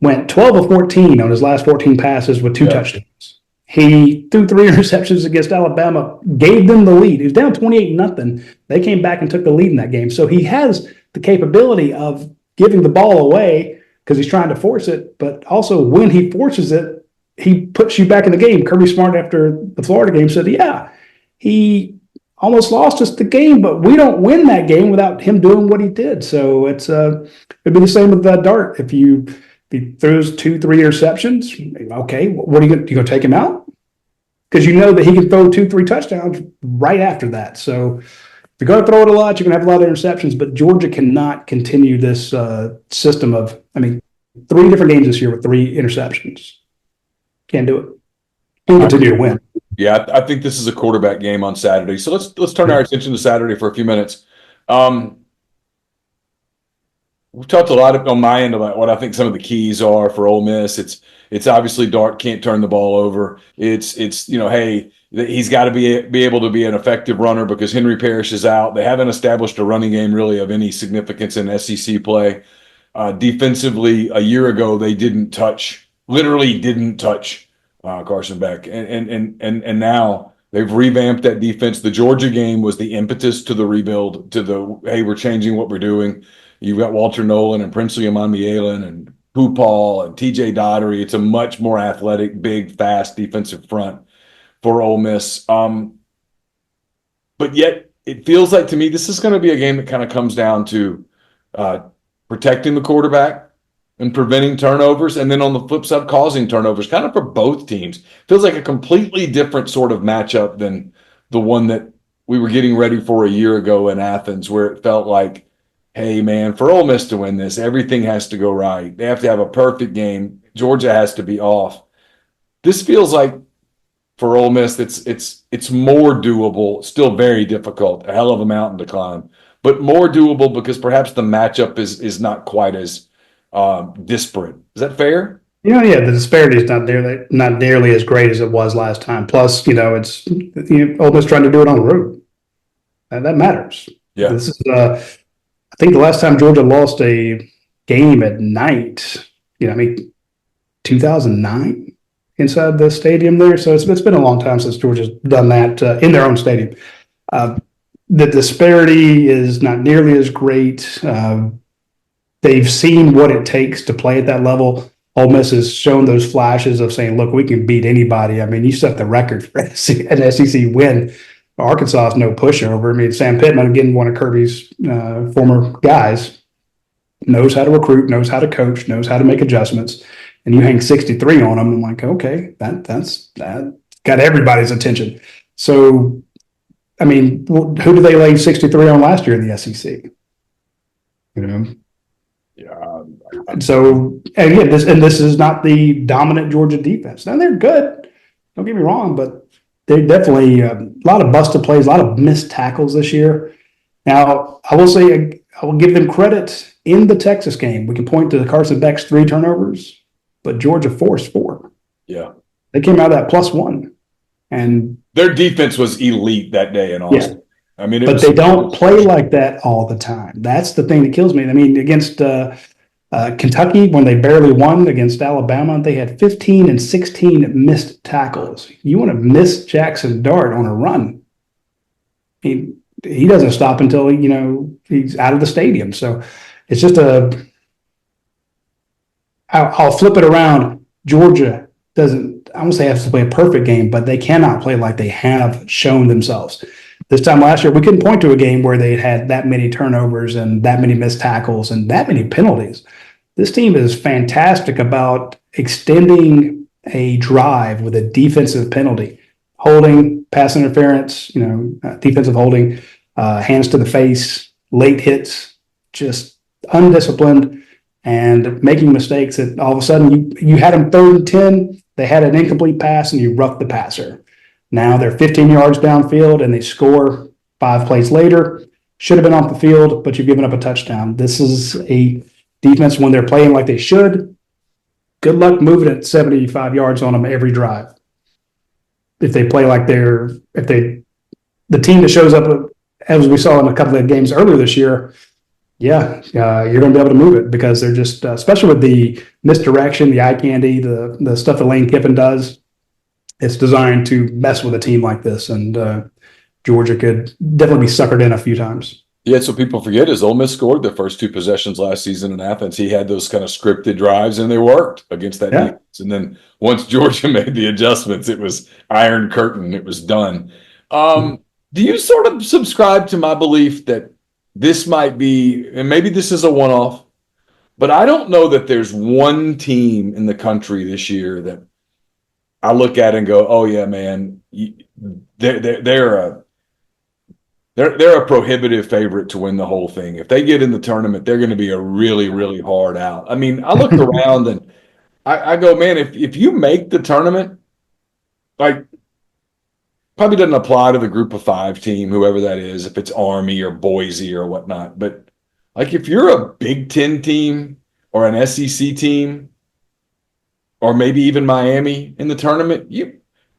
Speaker 4: went 12 of 14 on his last 14 passes with 2 touchdowns. He threw 3 interceptions against Alabama, gave them the lead. He was down 28-0. They came back and took the lead in that game. So he has the capability of giving the ball away because he's trying to force it, but also when he forces it, he puts you back in the game. Kirby Smart, after the Florida game, said, he almost lost us the game, but we don't win that game without him doing what he did. So it'd be the same with Dart. If he throws 2-3 interceptions, okay, what are you going to take him out? Because you know that he can throw 2-3 touchdowns right after that. So if you're going to throw it a lot, you're going to have a lot of interceptions. But Georgia cannot continue this system of, 3 different games this year with 3 interceptions. Can't do it. Can't continue to win.
Speaker 3: Yeah, I think this is a quarterback game on Saturday. So let's turn our attention to Saturday for a few minutes. We've talked a lot on my end about what I think some of the keys are for Ole Miss. It's obviously Dart can't turn the ball over. It's hey, he's got to be able to be an effective runner because Henry Parrish is out. They haven't established a running game really of any significance in SEC play. Defensively, a year ago they literally didn't touch Carson Beck, and now they've revamped that defense. The Georgia game was the impetus to the rebuild. Hey, we're changing what we're doing. You've got Walter Nolan and Princely Amanmielen and Paul and TJ Dottery. It's a much more athletic, big, fast defensive front for Ole Miss. But yet it feels like to me this is going to be a game that kind of comes down to protecting the quarterback and preventing turnovers, and then on the flip side, causing turnovers, kind of for both teams. Feels like a completely different sort of matchup than the one that we were getting ready for a year ago in Athens, where it felt like, hey, man, for Ole Miss to win this, everything has to go right. They have to have a perfect game. Georgia has to be off. This feels like for Ole Miss, it's more doable, still very difficult, a hell of a mountain to climb, but more doable because perhaps the matchup is not quite as disparate. Is that fair?
Speaker 4: Yeah, the disparity is not nearly as great as it was last time. Plus, it's Ole Miss trying to do it on the road, and that matters.
Speaker 3: Yeah,
Speaker 4: this is. I think the last time Georgia lost a game at night, 2009 inside the stadium there. So it's been a long time since Georgia's done that in their own stadium. The disparity is not nearly as great. They've seen what it takes to play at that level. Ole Miss has shown those flashes of saying, look, we can beat anybody. You set the record for an SEC win. Arkansas is no pushover. Sam Pittman, again, one of Kirby's former guys, knows how to recruit, knows how to coach, knows how to make adjustments. And you hang 63 on them. I'm like, okay, that's got everybody's attention. So, who did they lay 63 on last year in the SEC?
Speaker 3: Yeah.
Speaker 4: So, and again, this is not the dominant Georgia defense. Now, they're good. Don't get me wrong, but they definitely a lot of busted plays, a lot of missed tackles this year. Now, I will say I will give them credit in the Texas game. We can point to Carson Beck's 3 turnovers, but Georgia forced 4.
Speaker 3: Yeah.
Speaker 4: They came out of that +1. And
Speaker 3: their defense was elite that day in Austin. Yeah.
Speaker 4: But they don't play like that all the time. That's the thing that kills me. Against Kentucky, when they barely won against Alabama, they had 15 and 16 missed tackles. You want to miss Jackson Dart on a run. He doesn't stop until, he's out of the stadium. So it's just I'll flip it around. Georgia doesn't, I won't say has to play a perfect game, but they cannot play like they have shown themselves. This time last year, we couldn't point to a game where they had that many turnovers and that many missed tackles and that many penalties. This team is fantastic about extending a drive with a defensive penalty, holding, pass interference, defensive holding, hands to the face, late hits, just undisciplined and making mistakes that all of a sudden you had them 3rd and 10, they had an incomplete pass and you roughed the passer. Now they're 15 yards downfield and they score 5 plays later. Should have been off the field, but you've given up a touchdown. This is a defense when they're playing like they should. Good luck moving it 75 yards on them every drive. If they play like the team that shows up, as we saw in a couple of games earlier this year, you're going to be able to move it because they're just, especially with the misdirection, the eye candy, the stuff that Lane Kiffin does, it's designed to mess with a team like this, and Georgia could definitely be suckered in a few times.
Speaker 3: Yeah, so people forget is Ole Miss scored their first 2 possessions last season in Athens. He had those kind of scripted drives, and they worked against that defense. And then once Georgia made the adjustments, it was Iron Curtain. It was done. Do you sort of subscribe to my belief that this might be, and maybe this is a one-off, but I don't know that there's one team in the country this year that I look at and go, "Oh yeah, man, they're a prohibitive favorite to win the whole thing. If they get in the tournament, they're going to be a really, really hard out." I mean, I look around and I go, man, if you make the tournament, like, probably doesn't apply to the group of 5 team, whoever that is, if it's Army or Boise or whatnot. But like, if you're a Big Ten team or an SEC team, or maybe even Miami in the tournament,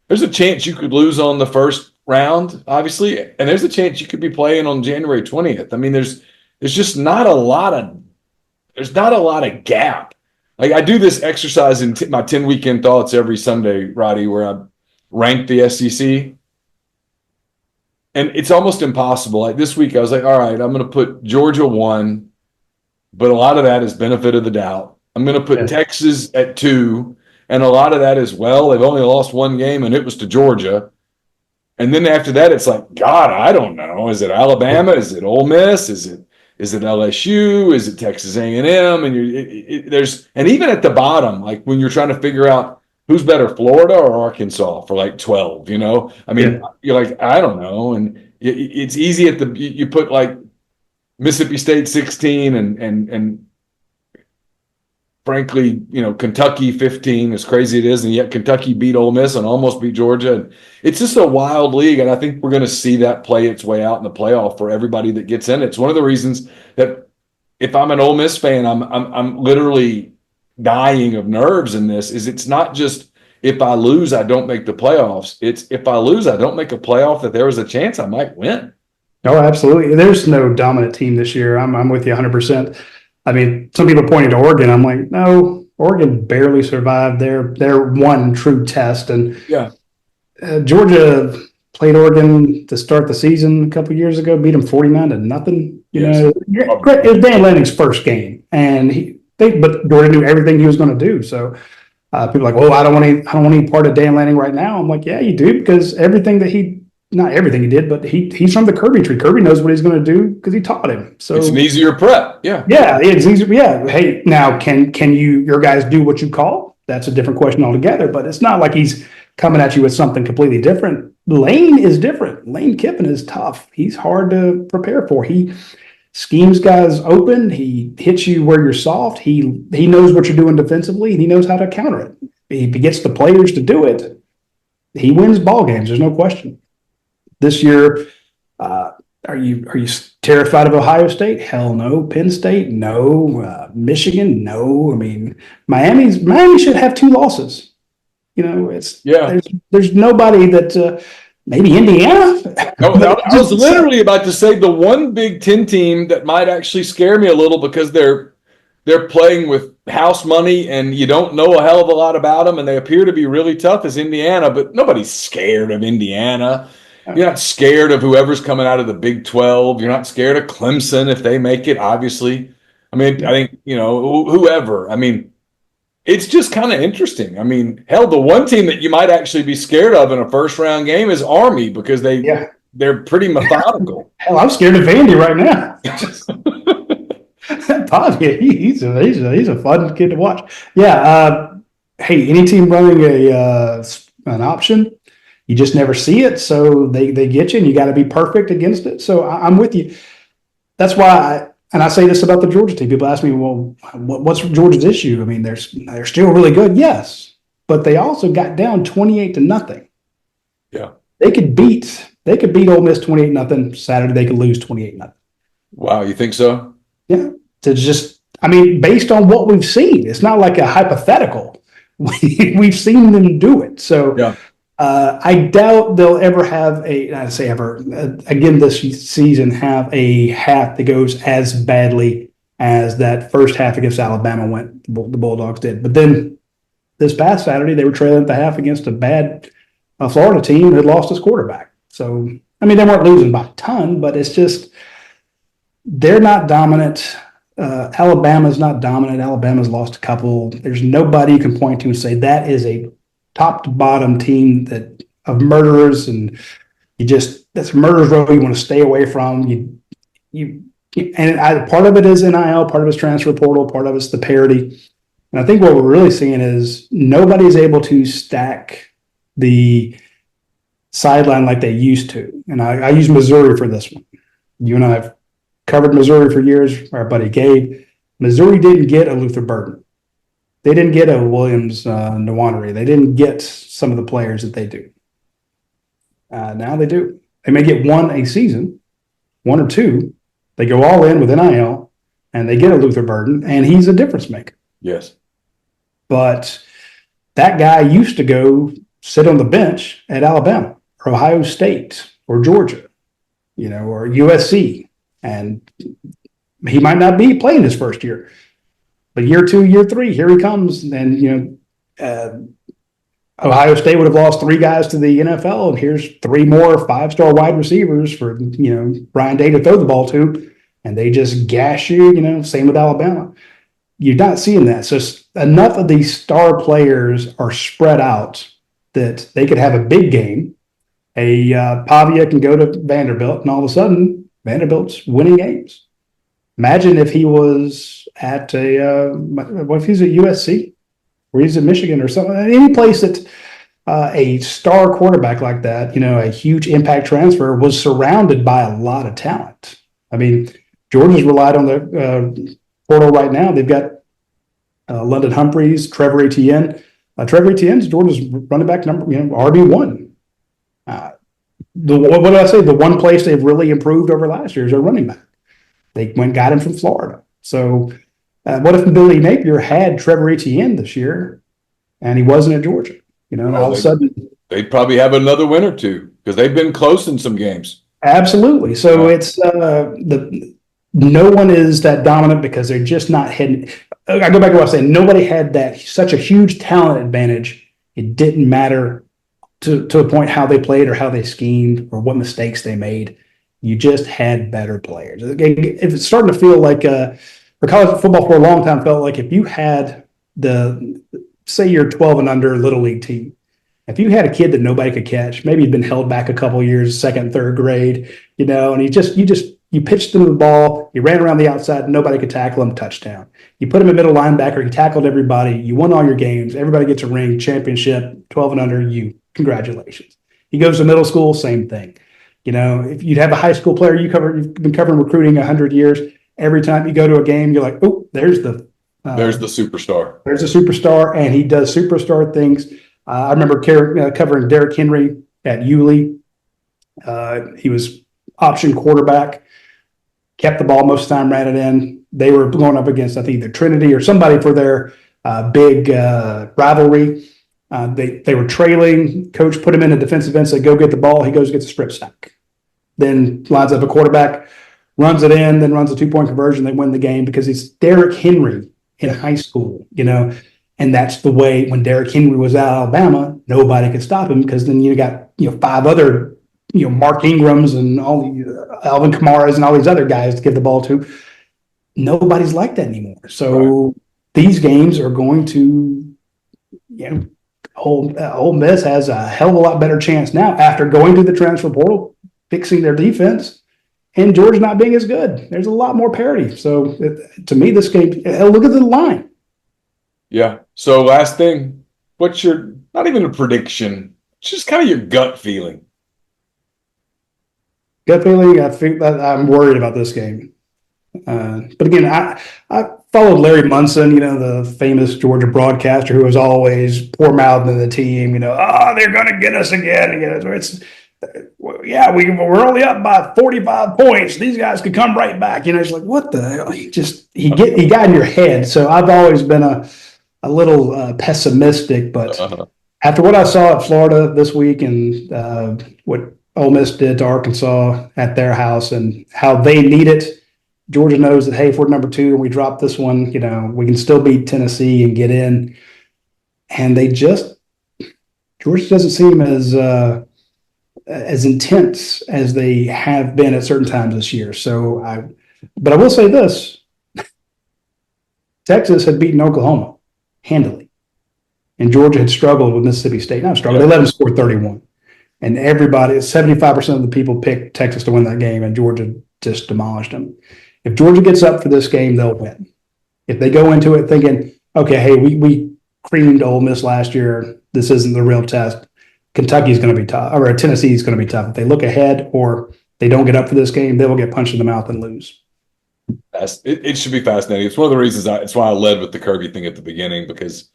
Speaker 3: there's a chance you could lose on the first round, obviously, and there's a chance you could be playing on January 20th. I mean, there's just not a lot of gap. Like, I do this exercise in my 10 weekend thoughts every Sunday, Radi, where I rank the SEC. And it's almost impossible. Like this week, I was like, all right, I'm going to put Georgia 1, but a lot of that is benefit of the doubt. I'm going to put Texas at 2, and a lot of that is, well, they've only lost 1 game, and it was to Georgia. And then after that, it's like, God, I don't know. Is it Alabama? Is it Ole Miss? Is it LSU? Is it Texas A&M? And and even at the bottom, like when you're trying to figure out who's better, Florida or Arkansas for like 12, you know? I mean, you're like, I don't know. And it's easy you put like Mississippi State 16 and frankly, you know, Kentucky 15, as crazy it is, and yet Kentucky beat Ole Miss and almost beat Georgia. And it's just a wild league, and I think we're going to see that play its way out in the playoff for everybody that gets in it. It's one of the reasons that if I'm an Ole Miss fan, I'm literally dying of nerves in this. It's not just if I lose, I don't make the playoffs. It's if I lose, I don't make a playoff, that there is a chance I might win.
Speaker 4: Oh, absolutely. There's no dominant team this year. I'm with you 100%. I mean, some people pointing to Oregon. I'm like, no, Oregon barely survived their one true test. And Georgia played Oregon to start the season a couple of years ago, beat them 49-0. You know, it was Dan Lanning's first game, and but Georgia knew everything he was going to do. So people are like, well, I don't want any part of Dan Lanning right now. I'm like, yeah, you do, because not everything he did, but he's from the Kirby tree. Kirby knows what he's going to do because he taught him. So
Speaker 3: it's an easier prep. Yeah,
Speaker 4: it's easier. Yeah. Hey, now can your guys do what you call? That's a different question altogether. But it's not like he's coming at you with something completely different. Lane is different. Lane Kiffin is tough. He's hard to prepare for. He schemes guys open. He hits you where you're soft. He knows what you're doing defensively, and he knows how to counter it. If he gets the players to do it, he wins ball games. There's no question. This year, are you terrified of Ohio State? Hell no. Penn State? No. Michigan? No. I mean, Miami should have 2 losses. You know, there's nobody that maybe Indiana.
Speaker 3: I was literally about to say the one Big Ten team that might actually scare me a little, because they're playing with house money and you don't know a hell of a lot about them, and they appear to be really tough, is Indiana, but nobody's scared of Indiana. You're not scared of whoever's coming out of the Big 12. You're not scared of Clemson if they make it, obviously. I mean, I think, you know, whoever. I mean, it's just kind of interesting. I mean, hell, the one team that you might actually be scared of in a first-round game is Army, because they're pretty methodical.
Speaker 4: Hell, I'm scared of Vandy right now. Bobby, he's a fun kid to watch. Yeah. Hey, any team running an option, you just never see it, so they get you, and you got to be perfect against it. So I'm with you. That's why, I say this about the Georgia team. People ask me, well, what's Georgia's issue? I mean, they're still really good, yes, but they also got down 28-0.
Speaker 3: Yeah,
Speaker 4: they could beat Ole Miss 28-0 Saturday. They could lose 28-0.
Speaker 3: Wow, you think so?
Speaker 4: Yeah, based on what we've seen, it's not like a hypothetical. We've seen them do it. So. Yeah. I doubt they'll ever have again this season, have a half that goes as badly as that first half against Alabama went, the Bulldogs did. But then this past Saturday, they were trailing at the half against a bad Florida team that had lost its quarterback. So, I mean, they weren't losing by a ton, but it's just they're not dominant. Alabama's not dominant. Alabama's lost a couple. There's nobody you can point to and say that is a top to bottom team of murderers, and that's a murderer's row you want to stay away from. Part of it is NIL, part of it's transfer portal, part of it's the parity. And I think what we're really seeing is nobody's able to stack the sideline like they used to. And I use Missouri for this one. You and I have covered Missouri for years, our buddy Gabe. Missouri didn't get a Luther Burden. They didn't get a Williams Nwaneri. They didn't get some of the players that they do. Now they do. They may get one a season, one or two. They go all in with NIL, and they get a Luther Burden, and he's a difference maker.
Speaker 3: Yes.
Speaker 4: But that guy used to go sit on the bench at Alabama or Ohio State or Georgia, or USC. And he might not be playing his first year. But year 2, year 3, here he comes. And, Ohio State would have lost 3 guys to the NFL, and here's 3 more 5-star wide receivers for, Brian Day to throw the ball to, and they just gash you, same with Alabama. You're not seeing that. So enough of these star players are spread out that they could have a big game. Pavia can go to Vanderbilt, and all of a sudden, Vanderbilt's winning games. Imagine if he was at what if he's at USC? Or he's in Michigan or something, any place that a star quarterback like that, a huge impact transfer, was surrounded by a lot of talent. I mean, Georgia's relied on the portal right now. They've got London Humphreys, Trevor Etienne. Trevor Etienne's Georgia's running back number, RB1. What did I say? The one place they've really improved over last year is their running back. They got him from Florida. So what if Billy Napier had Trevor Etienne this year and he wasn't at Georgia? And all of a sudden
Speaker 3: they'd probably have another win or two because they've been close in some games.
Speaker 4: Absolutely. So it's no one is that dominant because they're just not hitting. I go back to what I was saying. Nobody had such a huge talent advantage. It didn't matter to a point how they played or how they schemed or what mistakes they made. You just had better players. If it's starting to feel like for college football for a long time felt like if you had say your 12 and under little league team, if you had a kid that nobody could catch, maybe he'd been held back a couple of years, 2nd, 3rd grade, and you pitched him the ball, you ran around the outside, nobody could tackle him, touchdown. You put him in middle linebacker, he tackled everybody, you won all your games, everybody gets a ring, championship, 12 and under, congratulations. He goes to middle school, same thing. If you'd have a high school player you've been covering recruiting 100 years, every time you go to a game, you're like, oh, there's the
Speaker 3: superstar.
Speaker 4: There's a superstar, and he does superstar things. I remember covering Derrick Henry at Yulee. He was option quarterback, kept the ball most of the time, ran it in. They were going up against, I think, either Trinity or somebody for their big rivalry. They were trailing. Coach put him in a defensive end, said, go get the ball. He goes and gets a strip sack. Then lines up a quarterback, runs it in, then runs a 2-point conversion. They win the game because it's Derrick Henry in high school, and that's the way when Derrick Henry was at Alabama, nobody could stop him because then you got 5 other Mark Ingrams and all the Alvin Kamara's and all these other guys to give the ball to. Nobody's like that anymore. So these games are going to, Ole Miss has a hell of a lot better chance now after going to the transfer portal, fixing their defense, and Georgia not being as good. There's a lot more parity. So to me, this game, look at the line.
Speaker 3: Yeah. So last thing, what's your, not even a prediction, just kind of your gut feeling?
Speaker 4: Gut feeling, I think that I'm worried about this game. But again, I followed Larry Munson, the famous Georgia broadcaster who was always poor-mouthing the team, they're going to get us again. We're only up by 45 points. These guys could come right back. It's like, what the hell? He got in your head. So I've always been a little pessimistic, but after what I saw at Florida this week and what Ole Miss did to Arkansas at their house and how they need it, Georgia knows that, hey, if we're number 2 and we drop this one, we can still beat Tennessee and get in. And Georgia doesn't seem as intense as they have been at certain times this year. But I will say this. Texas had beaten Oklahoma handily. And Georgia had struggled with Mississippi State. Not struggled. They let them score 31. and everybody, 75% of the people picked Texas to win that game, and Georgia just demolished them. If Georgia gets up for this game, they'll win. If they go into it thinking, okay, hey, we creamed Ole Miss last year, this isn't the real test. Kentucky's going to be tough, or Tennessee's going to be tough. If they look ahead or they don't get up for this game, they will get punched in the mouth and lose.
Speaker 3: It should be fascinating. It's one of the reasons it's why I led with the Kirby thing at the beginning, because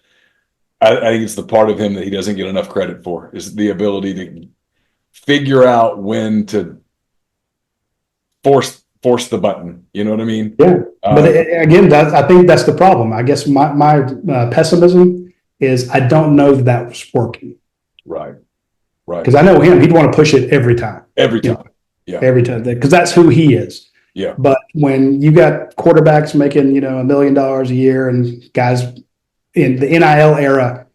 Speaker 3: I think it's the part of him that he doesn't get enough credit for, is the ability to figure out when to force the button. You know what I mean?
Speaker 4: Yeah. But again, I think that's the problem. I guess my pessimism is I don't know that was working.
Speaker 3: Right.
Speaker 4: Because I know him; he'd want to push it every time.
Speaker 3: Every time.
Speaker 4: Yeah. Every time, because that's who he is.
Speaker 3: Yeah.
Speaker 4: But when you got quarterbacks making, $1 million a year, and guys in the NIL era,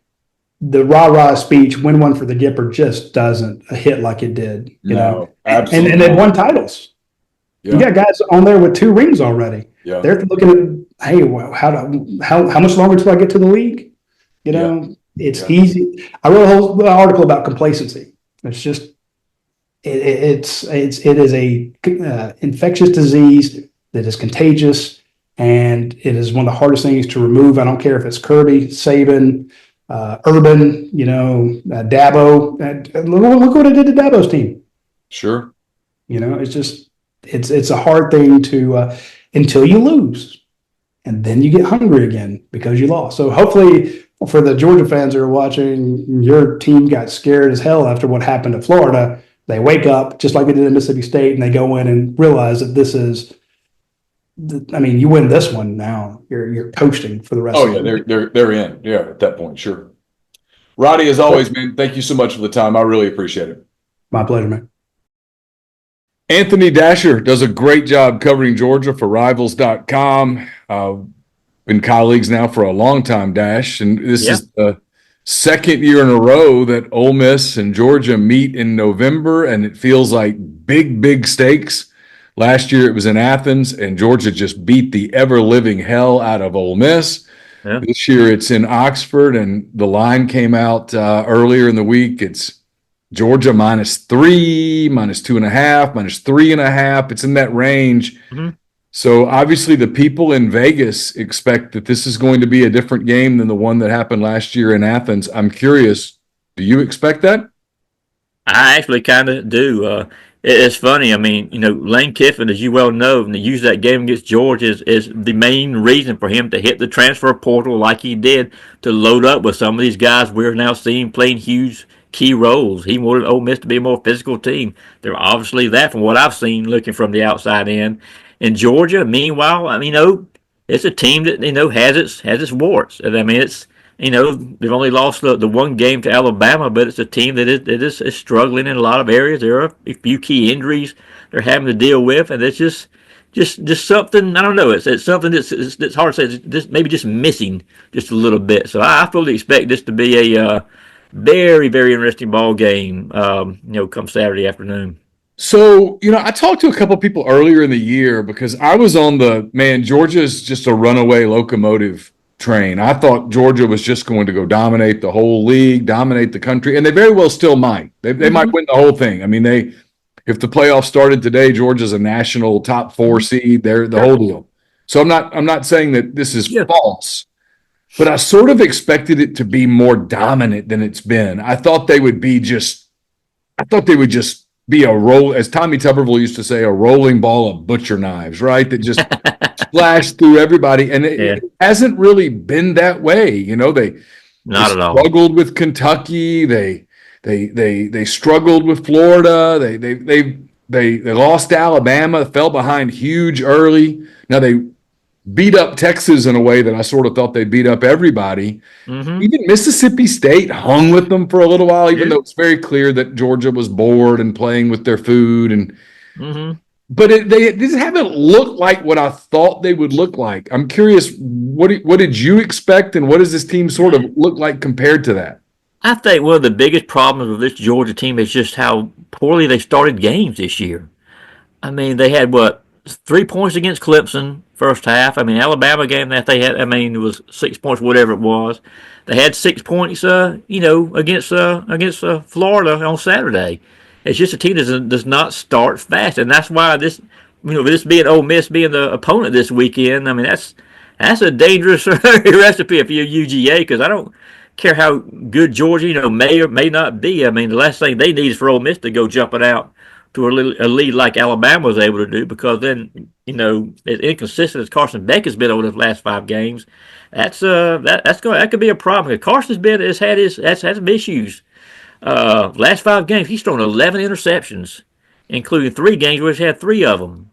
Speaker 4: the rah-rah speech, win one for the Gipper, just doesn't hit like it did. You know,
Speaker 3: absolutely.
Speaker 4: And they've won titles. Yeah. You got guys on there with 2 rings already.
Speaker 3: Yeah.
Speaker 4: They're looking at, hey, how much longer till I get to the league? It's easy. I wrote a whole article about complacency. It's just it is a infectious disease that is contagious, and it is one of the hardest things to remove. I don't care if it's Kirby, Saban, Urban, Dabo. Look what it did to Dabo's team.
Speaker 3: Sure.
Speaker 4: It's just it's a hard thing to until you lose, and then you get hungry again because you lost. So hopefully, for the Georgia fans that are watching, your team got scared as hell after what happened to Florida. They wake up just like they did in Mississippi State, and they go in and realize that this is. I mean, you win this one now, you're coasting for the rest.
Speaker 3: Oh yeah, they're in. Yeah, at that point, sure. Radi, as always, man, thank you so much for the time. I really appreciate it.
Speaker 4: My pleasure, man.
Speaker 3: Anthony Dasher does a great job covering Georgia for Rivals.com. Been colleagues now for a long time, Dash, and this is the second year in a row that Ole Miss and Georgia meet in November, and it feels like big stakes. Last year it was in Athens, and Georgia just beat the ever-living hell out of Ole Miss. Yeah. This year it's in Oxford, and the line came out earlier in the week. It's Georgia -3, -2.5, -3.5. It's in that range. Mm-hmm. So obviously the people in Vegas expect that this is going to be a different game than the one that happened last year in Athens. I'm curious, do you expect that?
Speaker 5: I actually kind of do. It's funny. I mean, Lane Kiffin, as you well know, and to use that game against Georgia is the main reason for him to hit the transfer portal like he did, to load up with some of these guys we're now seeing playing huge key roles. He wanted Ole Miss to be a more physical team. They're obviously that from what I've seen looking from the outside in. And Georgia, meanwhile, it's a team that has its warts. And I mean, it's they've only lost the one game to Alabama, but it's a team that is struggling in a lot of areas. There are a few key injuries they're having to deal with, and it's just something. I don't know. It's something that's hard to say. It's maybe just missing just a little bit. So I fully expect this to be a very, very interesting ball game. Come Saturday afternoon.
Speaker 3: So, I talked to a couple of people earlier in the year because I was on Georgia's just a runaway locomotive train. I thought Georgia was just going to go dominate the whole league, dominate the country, and they very well still might. They might win the whole thing. I mean, if the playoffs started today, Georgia's a national top 4 seed. They're the whole deal. So I'm not saying that this is false, but I sort of expected it to be more dominant than it's been. I thought they would just be a roll, as Tommy Tuberville used to say, a rolling ball of butcher knives, right? That just splashed through everybody. And it hasn't really been that way. They struggled with Kentucky. They struggled with Florida. They lost to Alabama, fell behind huge early. Now they beat up Texas in a way that I sort of thought they beat up everybody. Mm-hmm. Even Mississippi State hung with them for a little while, even though it's very clear that Georgia was bored and playing with their food. But they just haven't looked like what I thought they would look like. I'm curious, what did you expect, and what does this team sort of look like compared to that?
Speaker 5: I think one of the biggest problems with this Georgia team is just how poorly they started games this year. I mean, they had 3 points against Clemson, first half. I mean, Alabama game that they had, I mean, it was 6 points, whatever it was. They had 6 points, against Florida on Saturday. It's just a team that does not start fast, and that's why this being Ole Miss being the opponent this weekend. I mean, that's a dangerous recipe if you're UGA, because I don't care how good Georgia, may or may not be. I mean, the last thing they need is for Ole Miss to go jumping out to a lead like Alabama was able to do, because then, as inconsistent as Carson Beck has been over the last 5 games, that could be a problem. Carson's has had some issues. Last 5 games, he's thrown 11 interceptions, including 3 games where he's had 3 of them.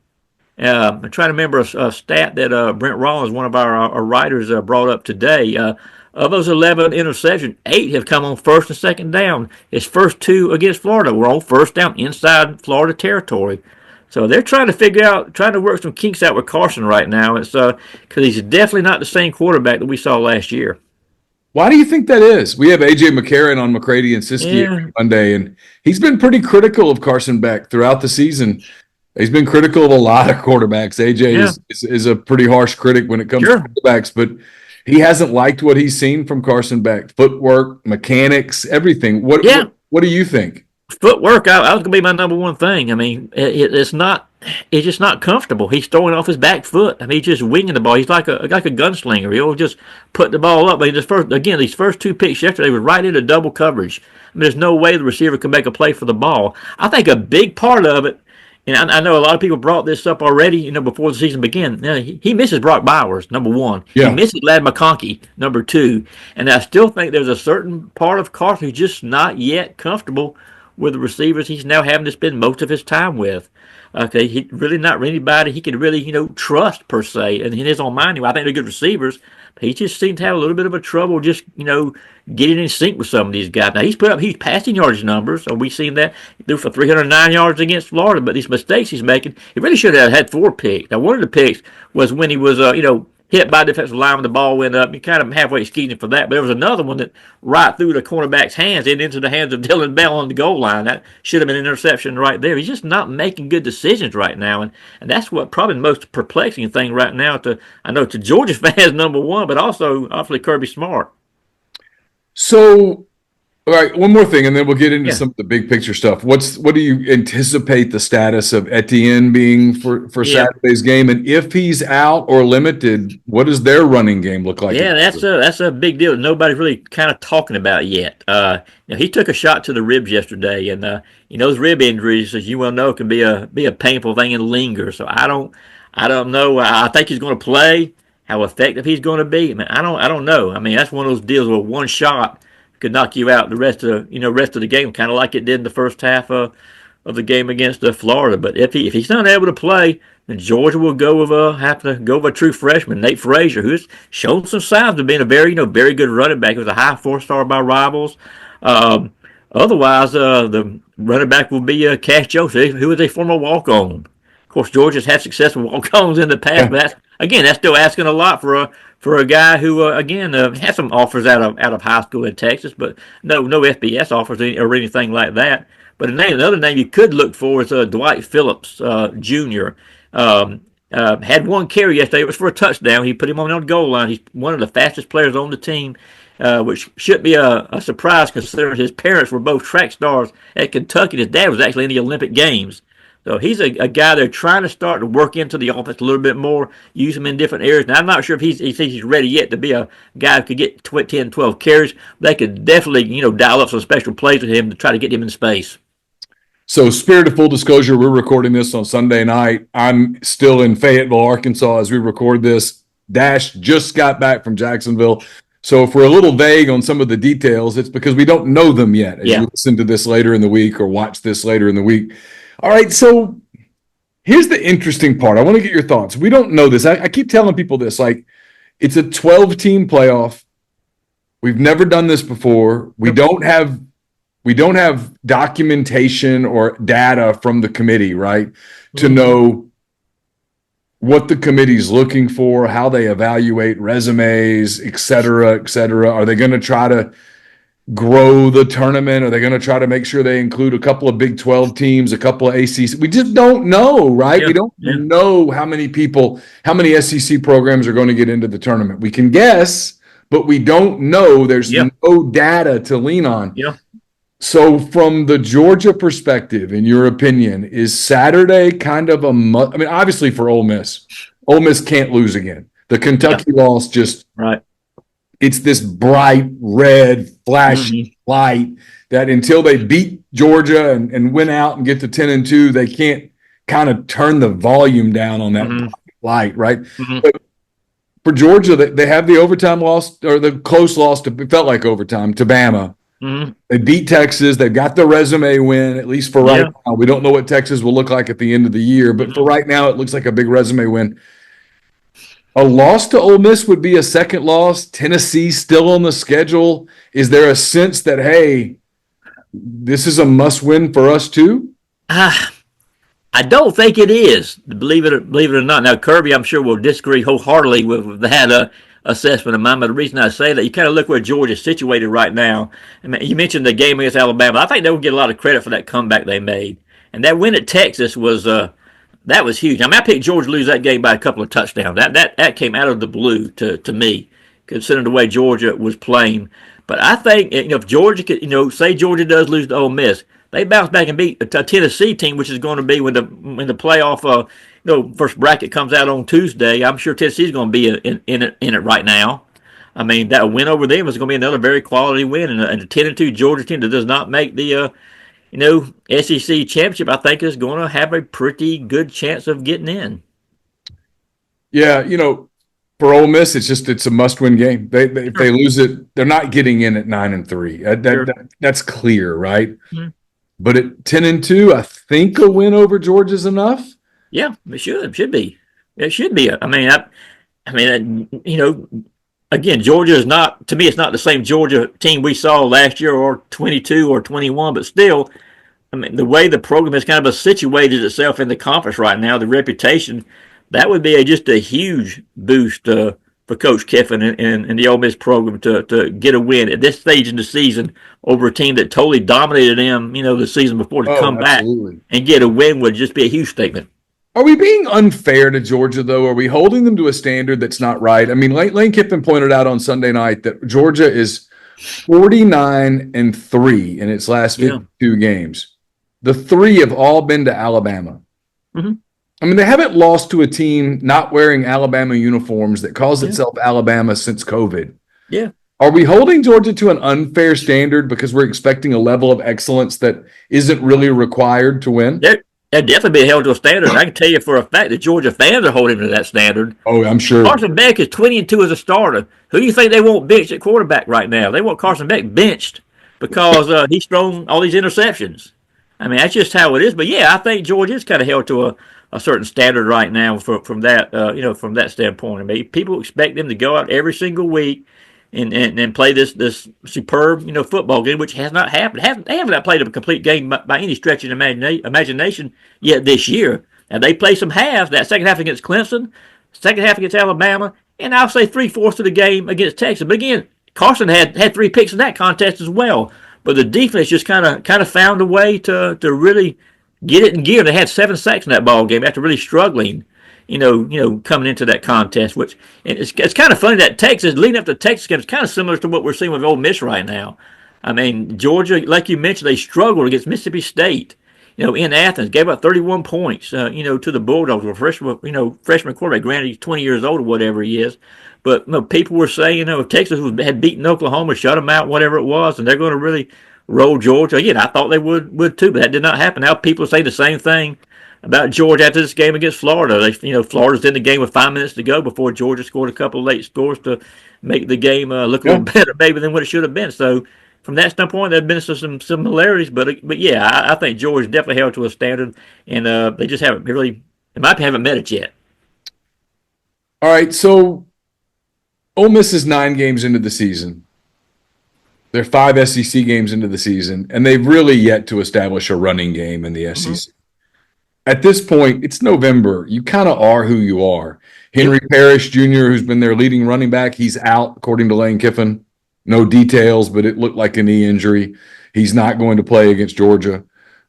Speaker 5: I'm trying to remember a stat that Brent Rollins, one of our writers, brought up today. Of those 11 interceptions, 8 have come on first and second down. His first 2 against Florida were on first down inside Florida territory. So they're trying to work some kinks out with Carson right now. It's because he's definitely not the same quarterback that we saw last year.
Speaker 3: Why do you think that is? We have A.J. McCarron on McCready and Siski every Monday, and he's been pretty critical of Carson Beck throughout the season. He's been critical of a lot of quarterbacks. A.J. is a pretty harsh critic when it comes to quarterbacks, but he hasn't liked what he's seen from Carson Beck. Footwork, mechanics, everything. What do you think?
Speaker 5: Footwork, I was going to be my number one thing. I mean, it's just not comfortable. He's throwing off his back foot. I mean, he's just winging the ball. He's like a gunslinger. He'll just put the ball up. I mean, these first 2 picks yesterday were right into double coverage. I mean, there's no way the receiver can make a play for the ball. I think a big part of it, and I know a lot of people brought this up already, before the season began. He misses Brock Bowers, number 1. Yeah. He misses Ladd McConkey, number 2. And I still think there's a certain part of Carson who's just not yet comfortable with the receivers he's now having to spend most of his time with. Okay, he really not anybody he can really, trust per se. And in his own mind, I think they're good receivers. But he just seems to have a little bit of a trouble just, getting in sync with some of these guys. Now, he's put up huge passing yardage numbers, so we've seen that. He threw for 309 yards against Florida, but these mistakes he's making, he really should have had 4 picks. Now, one of the picks was when he was, hit by the defensive lineman, the ball went up. He kind of halfway excused him for that. But there was another one that right through the cornerback's hands and into the hands of Dylan Bell on the goal line. That should have been an interception right there. He's just not making good decisions right now. And that's what probably the most perplexing thing right now to Georgia fans, number 1, but also obviously Kirby Smart.
Speaker 3: So, all right, one more thing, and then we'll get into some of the big picture stuff. What do you anticipate the status of Etienne being for Saturday's game? And if he's out or limited, what does their running game look like?
Speaker 5: Yeah, that's a big deal. Nobody's really kind of talking about yet. He took a shot to the ribs yesterday, and those rib injuries, as you well know, can be a painful thing and linger. So I don't know. I think he's going to play. How effective he's going to be, I don't know. I mean, that's one of those deals where one shot could knock you out the rest of the game, kind of like it did in the first half of the game against Florida. But if he's not able to play, then Georgia will have to go with a true freshman, Nate Frazier, who's shown some signs of being a very very good running back. He was a high 4-star by Rivals. Otherwise, the running back will be Cash Joseph, who is a former walk-on. Of course, Georgia's had success with walk-ons in the past, but that's still asking a lot for a guy who had some offers out of high school in Texas, but no FBS offers or anything like that. But another name you could look for is Dwight Phillips Jr. Had 1 carry yesterday. It was for a touchdown. He put him on the goal line. He's one of the fastest players on the team, which should be a surprise considering his parents were both track stars at Kentucky. His dad was actually in the Olympic Games. So he's a guy they're trying to start to work into the offense a little bit more, use him in different areas. Now, I'm not sure if he thinks he's ready yet to be a guy who could get 10, 12 carries. They could definitely, dial up some special plays with him to try to get him in space.
Speaker 3: So, spirit of full disclosure, we're recording this on Sunday night. I'm still in Fayetteville, Arkansas as we record this. Dash just got back from Jacksonville. So if we're a little vague on some of the details, it's because we don't know them yet as you listen to this later in the week or watch this later in the week. All right, so here's the interesting part. I want to get your thoughts. We don't know this. I keep telling people this. Like, it's a 12-team playoff. We've never done this before. We don't have documentation or data from the committee, right, to know what the committee's looking for, how they evaluate resumes, et cetera, et cetera. Are they going to try to grow the tournament? Are they going to try to make sure they include a couple of Big 12 teams, a couple of ACC? We just don't know, right? We don't know how many SEC programs are going to get into the tournament. We can guess, but we don't know. There's no data to lean on.
Speaker 5: Yeah.
Speaker 3: So from the Georgia perspective, in your opinion, is Saturday kind of obviously for Ole Miss can't lose again. The Kentucky loss just
Speaker 5: right.
Speaker 3: It's this bright red flashy light that until they beat Georgia and win out and get to 10-2, they can't kind of turn the volume down on that light, right? But for Georgia, they have the overtime loss or the close loss it felt like overtime to Bama. They beat Texas. They've got the resume win, at least for right now. We don't know what Texas will look like at the end of the year, but for right now, it looks like a big resume win. A loss to Ole Miss would be a second loss. Tennessee still on the schedule. Is there a sense that, hey, this is a must-win for us too?
Speaker 5: I don't think it is, believe it or not. Now, Kirby, I'm sure will disagree wholeheartedly with that assessment of mine, but the reason I say that, you kind of look where Georgia's situated right now. I mean, you mentioned the game against Alabama. I think they will get a lot of credit for that comeback they made. And that win at Texas was that was huge. I mean, I picked Georgia to lose that game by a couple of touchdowns. That came out of the blue to me, considering the way Georgia was playing. But I think, if Georgia could, say Georgia does lose to Ole Miss, they bounce back and beat a Tennessee team, which is going to be when the playoff first bracket comes out on Tuesday. I'm sure Tennessee's going to be in it right now. I mean, that win over them is going to be another very quality win, and a 10-2 Georgia team that does not make the SEC championship, I think, is going to have a pretty good chance of getting in.
Speaker 3: Yeah, for Ole Miss, it's a must-win game. If they lose it, they're not getting in at 9-3. That's clear, right? Mm-hmm. But at 10-2, I think a win over Georgia is enough.
Speaker 5: Yeah, it should be. It should be. Again, Georgia is not, to me, it's not the same Georgia team we saw last year or 22 or 21, but still, the way the program has kind of situated itself in the conference right now, the reputation, that would be just a huge boost for Coach Kiffin and the Ole Miss program to get a win at this stage in the season over a team that totally dominated them, the season before, to come
Speaker 3: absolutely.
Speaker 5: Back and get a win would just be a huge statement.
Speaker 3: Are we being unfair to Georgia, though? Are we holding them to a standard that's not right? I mean, Lane Kiffin pointed out on Sunday night that Georgia is 49-3 in its last 52 games. The three have all been to Alabama. Mm-hmm. I mean, they haven't lost to a team not wearing Alabama uniforms that calls itself Alabama since COVID.
Speaker 5: Yeah.
Speaker 3: Are we holding Georgia to an unfair standard because we're expecting a level of excellence that isn't really required to win?
Speaker 5: They're definitely being held to a standard. I can tell you for a fact that Georgia fans are holding to that standard.
Speaker 3: Oh, I'm sure.
Speaker 5: Carson Beck is 20-2 as a starter. Who do you think they want benched at quarterback right now? They want Carson Beck benched because he's thrown all these interceptions. I mean, that's just how it is. But yeah, I think Georgia is kind of held to a certain standard right now from that from that standpoint. I mean, people expect them to go out every single week and play this superb football game, which has not happened. They haven't played a complete game by any stretch of imagination yet this year. And they play some halves. That second half against Clemson, second half against Alabama, and I'll say 3/4 of the game against Texas. But again, Carson had 3 picks in that contest as well. But the defense just kind of found a way to really get it in gear. They had 7 sacks in that ball game after really struggling, coming into that contest. Which it's kind of funny that Texas, leading up to the Texas game, is kind of similar to what we're seeing with Ole Miss right now. I mean, Georgia, like you mentioned, they struggled against Mississippi State. In Athens, gave up 31 points, to the Bulldogs. A freshman quarterback. Granted, he's 20 years old or whatever he is. But people were saying, if Texas had beaten Oklahoma, shut them out, whatever it was, and they're going to really roll Georgia. Again, I thought they would too, but that did not happen. Now people say the same thing about Georgia after this game against Florida. Florida's in the game with 5 minutes to go before Georgia scored a couple of late scores to make the game look a little better maybe than what it should have been. So from that standpoint, there have been some similarities, but yeah, I think Georgia definitely held to a standard, and they just haven't haven't met it yet.
Speaker 3: All right, so Ole Miss is 9 games into the season. They're 5 SEC games into the season, and they've really yet to establish a running game in the SEC. Mm-hmm. At this point, it's November. You kind of are who you are. Henry Parrish Jr., who's been their leading running back, he's out, according to Lane Kiffin. No details, but it looked like a knee injury. He's not going to play against Georgia.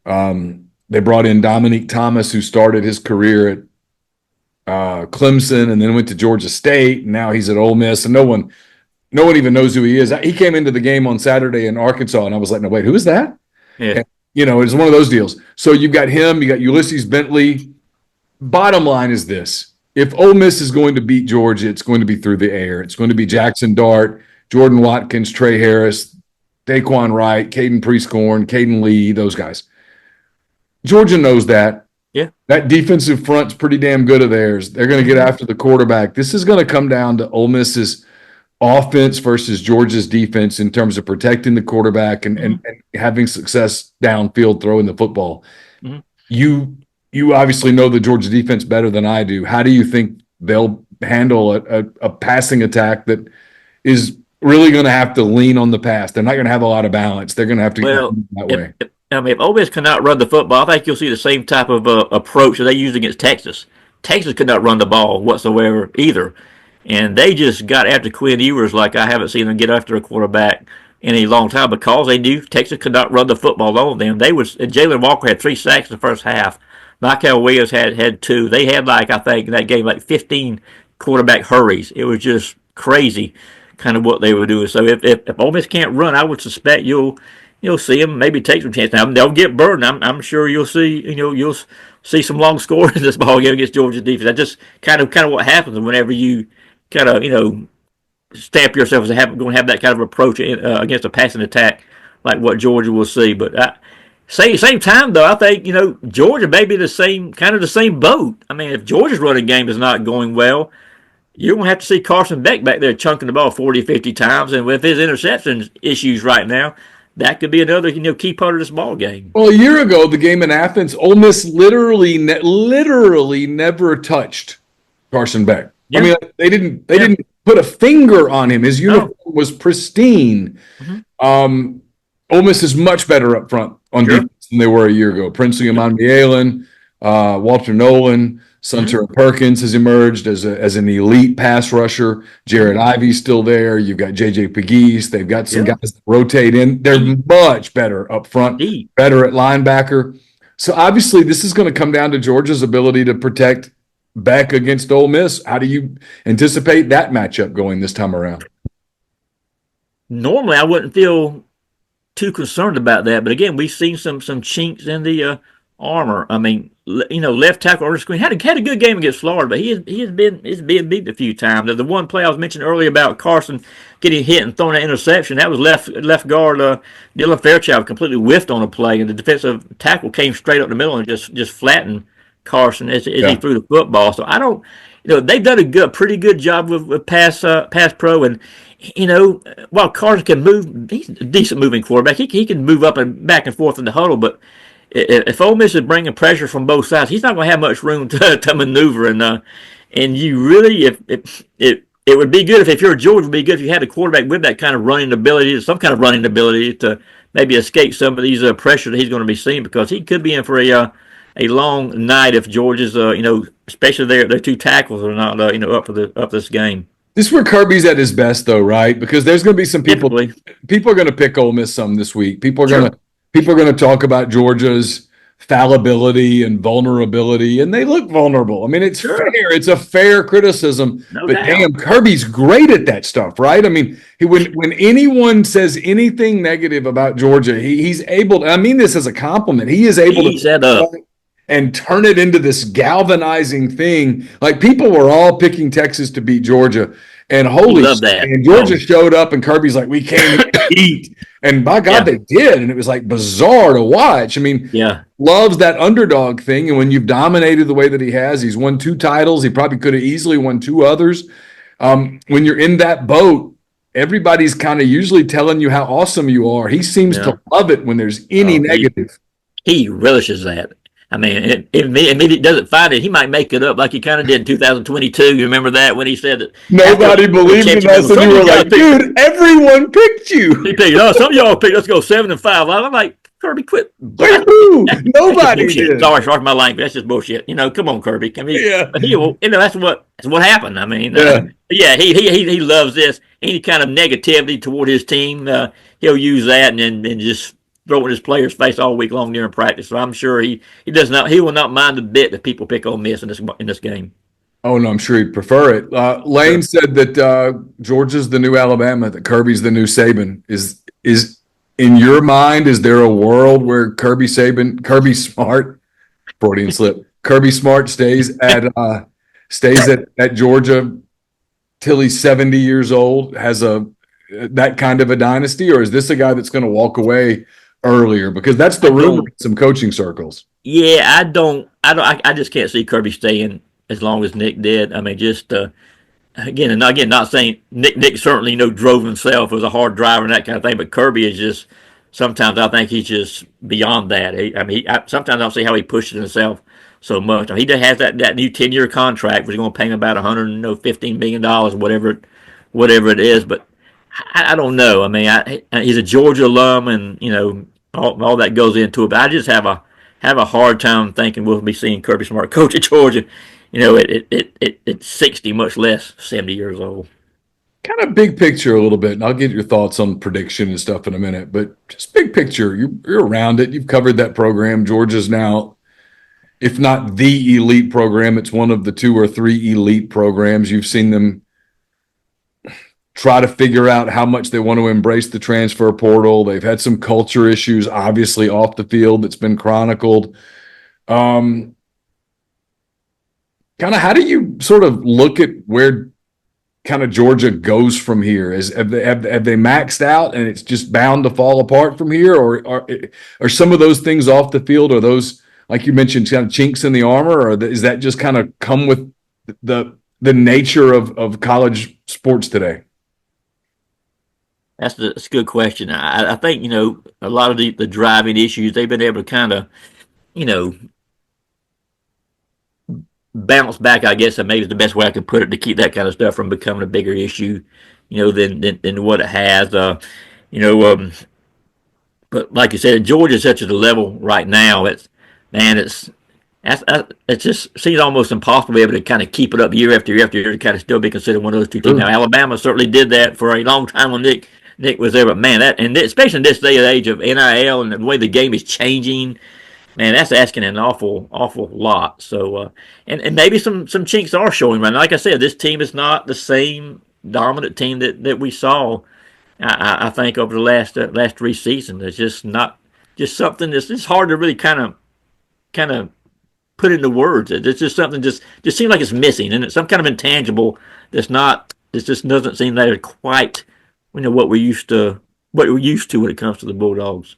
Speaker 3: They brought in Dominique Thomas, who started his career at Clemson and then went to Georgia State. And now he's at Ole Miss, and no one even knows who he is. He came into the game on Saturday in Arkansas, and I was like, no, wait, who is that?
Speaker 5: Yeah.
Speaker 3: And, it's one of those deals. So you've got him, you got Ulysses Bentley. Bottom line is this. If Ole Miss is going to beat Georgia, it's going to be through the air. It's going to be Jackson Dart, Jordan Watkins, Trey Harris, Daquan Wright, Caden Prieskorn, Caden Lee, those guys. Georgia knows that.
Speaker 5: Yeah.
Speaker 3: That defensive front's pretty damn good of theirs. They're going to get after the quarterback. This is going to come down to Ole Miss's offense versus Georgia's defense in terms of protecting the quarterback and having success downfield throwing the football. Mm-hmm. You obviously know the Georgia defense better than I do. How do you think they'll handle a passing attack that is really going to have to lean on the pass? They're not going to have a lot of balance. They're going to have to get that way.
Speaker 5: If Ole Miss cannot run the football, I think you'll see the same type of approach that they used against Texas. Texas could not run the ball whatsoever either. And they just got after Quinn Ewers like I haven't seen them get after a quarterback in a long time because they knew Texas could not run the football on them. Jalen Walker had 3 sacks in the first half. Michael Williams had 2. They had I think in that game 15 quarterback hurries. It was just crazy kind of what they were doing. So if Ole Miss can't run, I would suspect you'll see them maybe take some chance. Now they'll get burned. I'm sure you'll see some long scores in this ball game against Georgia's defense. That's just kind of what happens whenever you kind of stamp yourself as going to have that kind of approach against a passing attack like what Georgia will see. But same time though, I think Georgia may be the same boat. I mean, if Georgia's running game is not going well, you're going to have to see Carson Beck back there chunking the ball 40, 50 times, and with his interceptions issues right now, that could be another key part of this ball game.
Speaker 3: Well, a year ago, the game in Athens, Ole Miss literally never touched Carson Beck. Yeah. I mean, they didn't put a finger on him. His uniform was pristine. Mm-hmm. Ole Miss is much better up front on defense than they were a year ago. Princely Amanbielen, Walter Nolan, Sunter Perkins has emerged as an elite pass rusher. Jared Ivey's still there. You've got J.J. Pegues. They've got some guys that rotate in. They're much better up front, better at linebacker. So obviously this is going to come down to Georgia's ability to protect Beck against Ole Miss. How do you anticipate that matchup going this time around?
Speaker 5: Normally I wouldn't feel too concerned about that, but again, we've seen some chinks in the armor. I mean, left tackle Ernest Green had a good game against Florida, but he's been beat a few times. The one play I was mentioning earlier about Carson getting hit and throwing an interception, that was left guard Dylan Fairchild completely whiffed on a play, and the defensive tackle came straight up the middle and just flattened Carson as he threw the football. So I don't, they've done a pretty good job with pass pro, and while Carson can move, he's a decent moving quarterback. He can move up and back and forth in the huddle, but if Ole Miss is bringing pressure from both sides, he's not going to have much room to maneuver. And you really, it would be good if you're Georgia, it would be good if you had a quarterback with that kind of running ability, some kind of running ability to maybe escape some of these pressure that he's going to be seeing, because he could be in for a long night if Georgia's, especially their 2 tackles are not, up for this game.
Speaker 3: This is where Kirby's at his best, though, right? Because there's going to be some people. People are going to pick Ole Miss some this week. People are going to talk about Georgia's fallibility and vulnerability, and they look vulnerable. I mean, it's fair. It's a fair criticism. No doubt. Damn, Kirby's great at that stuff, right? I mean, when anyone says anything negative about Georgia, he's able to, I mean this as a compliment. He is able to and turn it into this galvanizing thing. Like, people were all picking Texas to beat Georgia, and holy shit, and Georgia showed up, and Kirby's like, we came to eat. And by God, they did. And it was like bizarre to watch. I mean, loves that underdog thing. And when you've dominated the way that he has, he's won 2 titles. He probably could have easily won 2 others. When you're in that boat, everybody's kind of usually telling you how awesome you are. He seems to love it when there's any negative.
Speaker 5: He relishes that. I mean, if he doesn't find it, he might make it up like he kind of did in 2022. You remember that when he said that
Speaker 3: nobody believed in us, and you were like, "Dude, everyone picked you."
Speaker 5: He picked, some of y'all picked. Let's go 7-5. I'm like, Kirby, quit.
Speaker 3: Nobody did.
Speaker 5: Sorry, my language. That's just bullshit. Come on, Kirby. I mean, but that's what happened. I mean, he loves this. any kind of negativity toward his team, he'll use that and just throw it in his players' face all week long during practice. So I'm sure he will not mind a bit if people pick Ole Miss in this game.
Speaker 3: Oh, no, I'm sure he'd prefer it. Lane said that Georgia's the new Alabama, that Kirby's the new Saban. Is in your mind, is there a world where Kirby Smart, Freudian slip, Kirby Smart stays at Georgia till he's 70 years old, has that kind of a dynasty, or is this a guy that's going to walk away earlier? Because that's the rumor in some coaching circles.
Speaker 5: Yeah, I just can't see Kirby staying as long as Nick did. I mean, just again, not saying Nick certainly drove himself, was a hard driver and that kind of thing, but Kirby is just, sometimes I think he's just beyond that. Sometimes I don't see how he pushes himself so much. I mean, he has that new 10-year contract, which is going to pay him about $115 million, whatever it is. But I don't know. I mean, he's a Georgia alum, and all that goes into it. But I just have a hard time thinking we'll be seeing Kirby Smart coach at Georgia. It's 60, much less 70 years old.
Speaker 3: Kind of big picture a little bit, and I'll get your thoughts on prediction and stuff in a minute. But just big picture, you're around it. You've covered that program. Georgia's now, if not the elite program, it's one of the 2 or 3 elite programs. You've seen them try to figure out how much they want to embrace the transfer portal. They've had some culture issues, obviously, off the field that's been chronicled. Kind of, how do you sort of look at where kind of Georgia goes from here? Have they maxed out and it's just bound to fall apart from here, or are some of those things off the field, or those, like you mentioned, kind of chinks in the armor, or is that just kind of come with the nature of college sports today?
Speaker 5: That's a good question. I think a lot of the driving issues, they've been able to kind of bounce back, I guess, and maybe is the best way I could put it, to keep that kind of stuff from becoming a bigger issue, than what it has. But like you said, Georgia's such at a level right now. It just seems almost impossible to be able to kind of keep it up year after year after year to kind of still be considered one of those two teams. Now, Alabama certainly did that for a long time when Nick was there, but man, especially in this day and age of NIL and the way the game is changing. Man, that's asking an awful lot. So, and maybe some chinks are showing right now. Like I said, this team is not the same dominant team that we saw. I think over the last 3 seasons, it's just not just something that's just hard to really kind of put into words. It's just something just seems like it's missing, and it's some kind of intangible that's not. It just doesn't seem like it's quite what we're used to when it comes to the Bulldogs.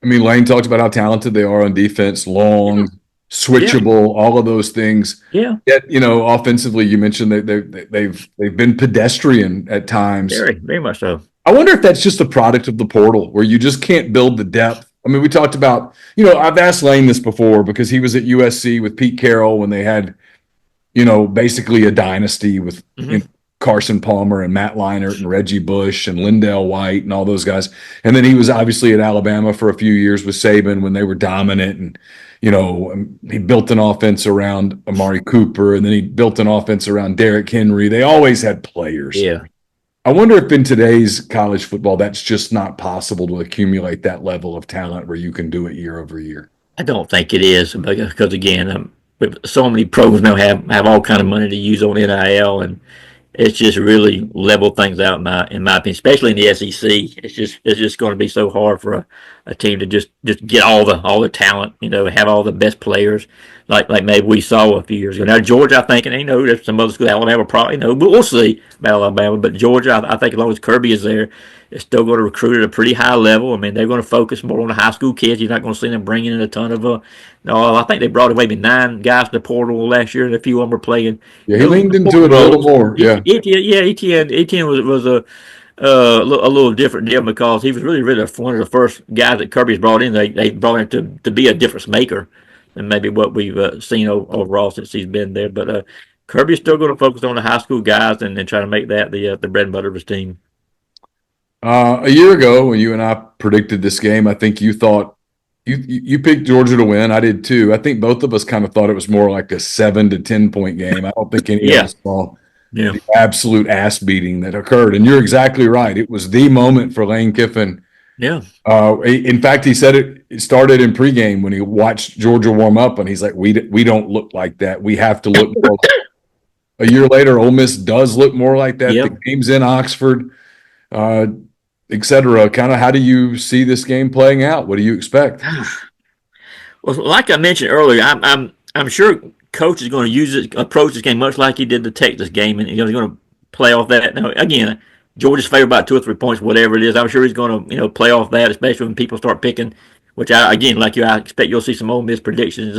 Speaker 3: I mean, Lane talked about how talented they are on defense, long, switchable, all of those things.
Speaker 5: Yeah.
Speaker 3: Yet, offensively, you mentioned they've been pedestrian at times.
Speaker 5: Very, very much so.
Speaker 3: I wonder if that's just a product of the portal, where you just can't build the depth. I mean, we talked about, I've asked Lane this before because he was at USC with Pete Carroll when they had, basically a dynasty with Carson Palmer and Matt Leinart and Reggie Bush and Lindell White and all those guys. And then he was obviously at Alabama for a few years with Saban when they were dominant. And, he built an offense around Amari Cooper, and then he built an offense around Derrick Henry. They always had players.
Speaker 5: Yeah.
Speaker 3: I wonder if in today's college football, that's just not possible to accumulate that level of talent where you can do it year over year.
Speaker 5: I don't think it is, because again, so many programs now have all kind of money to use on NIL, and it's just really leveled things out in my opinion, especially in the SEC. It's just going to be so hard for a team to just get all the talent, have all the best players like maybe we saw a few years ago. Now Georgia, I think, and there's some other schools, Alabama probably, but we'll see about Alabama. But Georgia, I think as long as Kirby is there, it's still going to recruit at a pretty high level. I mean, they're going to focus more on the high school kids. You're not going to see them bringing in a ton of I think they brought in maybe 9 guys to the portal last year, and a few of them were playing.
Speaker 3: Yeah, he leaned into it a little more. Yeah,
Speaker 5: Etienne was a little different deal because he was really one of the first guys that Kirby's brought in. They brought him to be a difference maker than maybe what we've seen overall since he's been there. But Kirby's still going to focus on the high school guys and try to make that the bread and butter of his team.
Speaker 3: A year ago, when you and I predicted this game, I think you thought you picked Georgia to win. I did too. I think both of us kind of thought it was more like a 7 to 10 point game. I don't think any of us saw the absolute ass beating that occurred. And you're exactly right. It was the moment for Lane Kiffin.
Speaker 5: Yeah.
Speaker 3: In fact, he said it started in pregame when he watched Georgia warm up, and he's like, "We don't look like that. We have to look more." A year later, Ole Miss does look more like that.
Speaker 5: Yep.
Speaker 3: The game's in Oxford, et cetera. Kind of, how do you see this game playing out? What do you expect?
Speaker 5: Well, like I mentioned earlier, I'm sure Coach is going to approach this game much like he did the Texas game, and he's going to play off that. Now, again, Georgia's favored by 2 or 3 points, whatever it is. I'm sure he's going to play off that, especially when people start picking. Which I expect you'll see some Ole Miss predictions,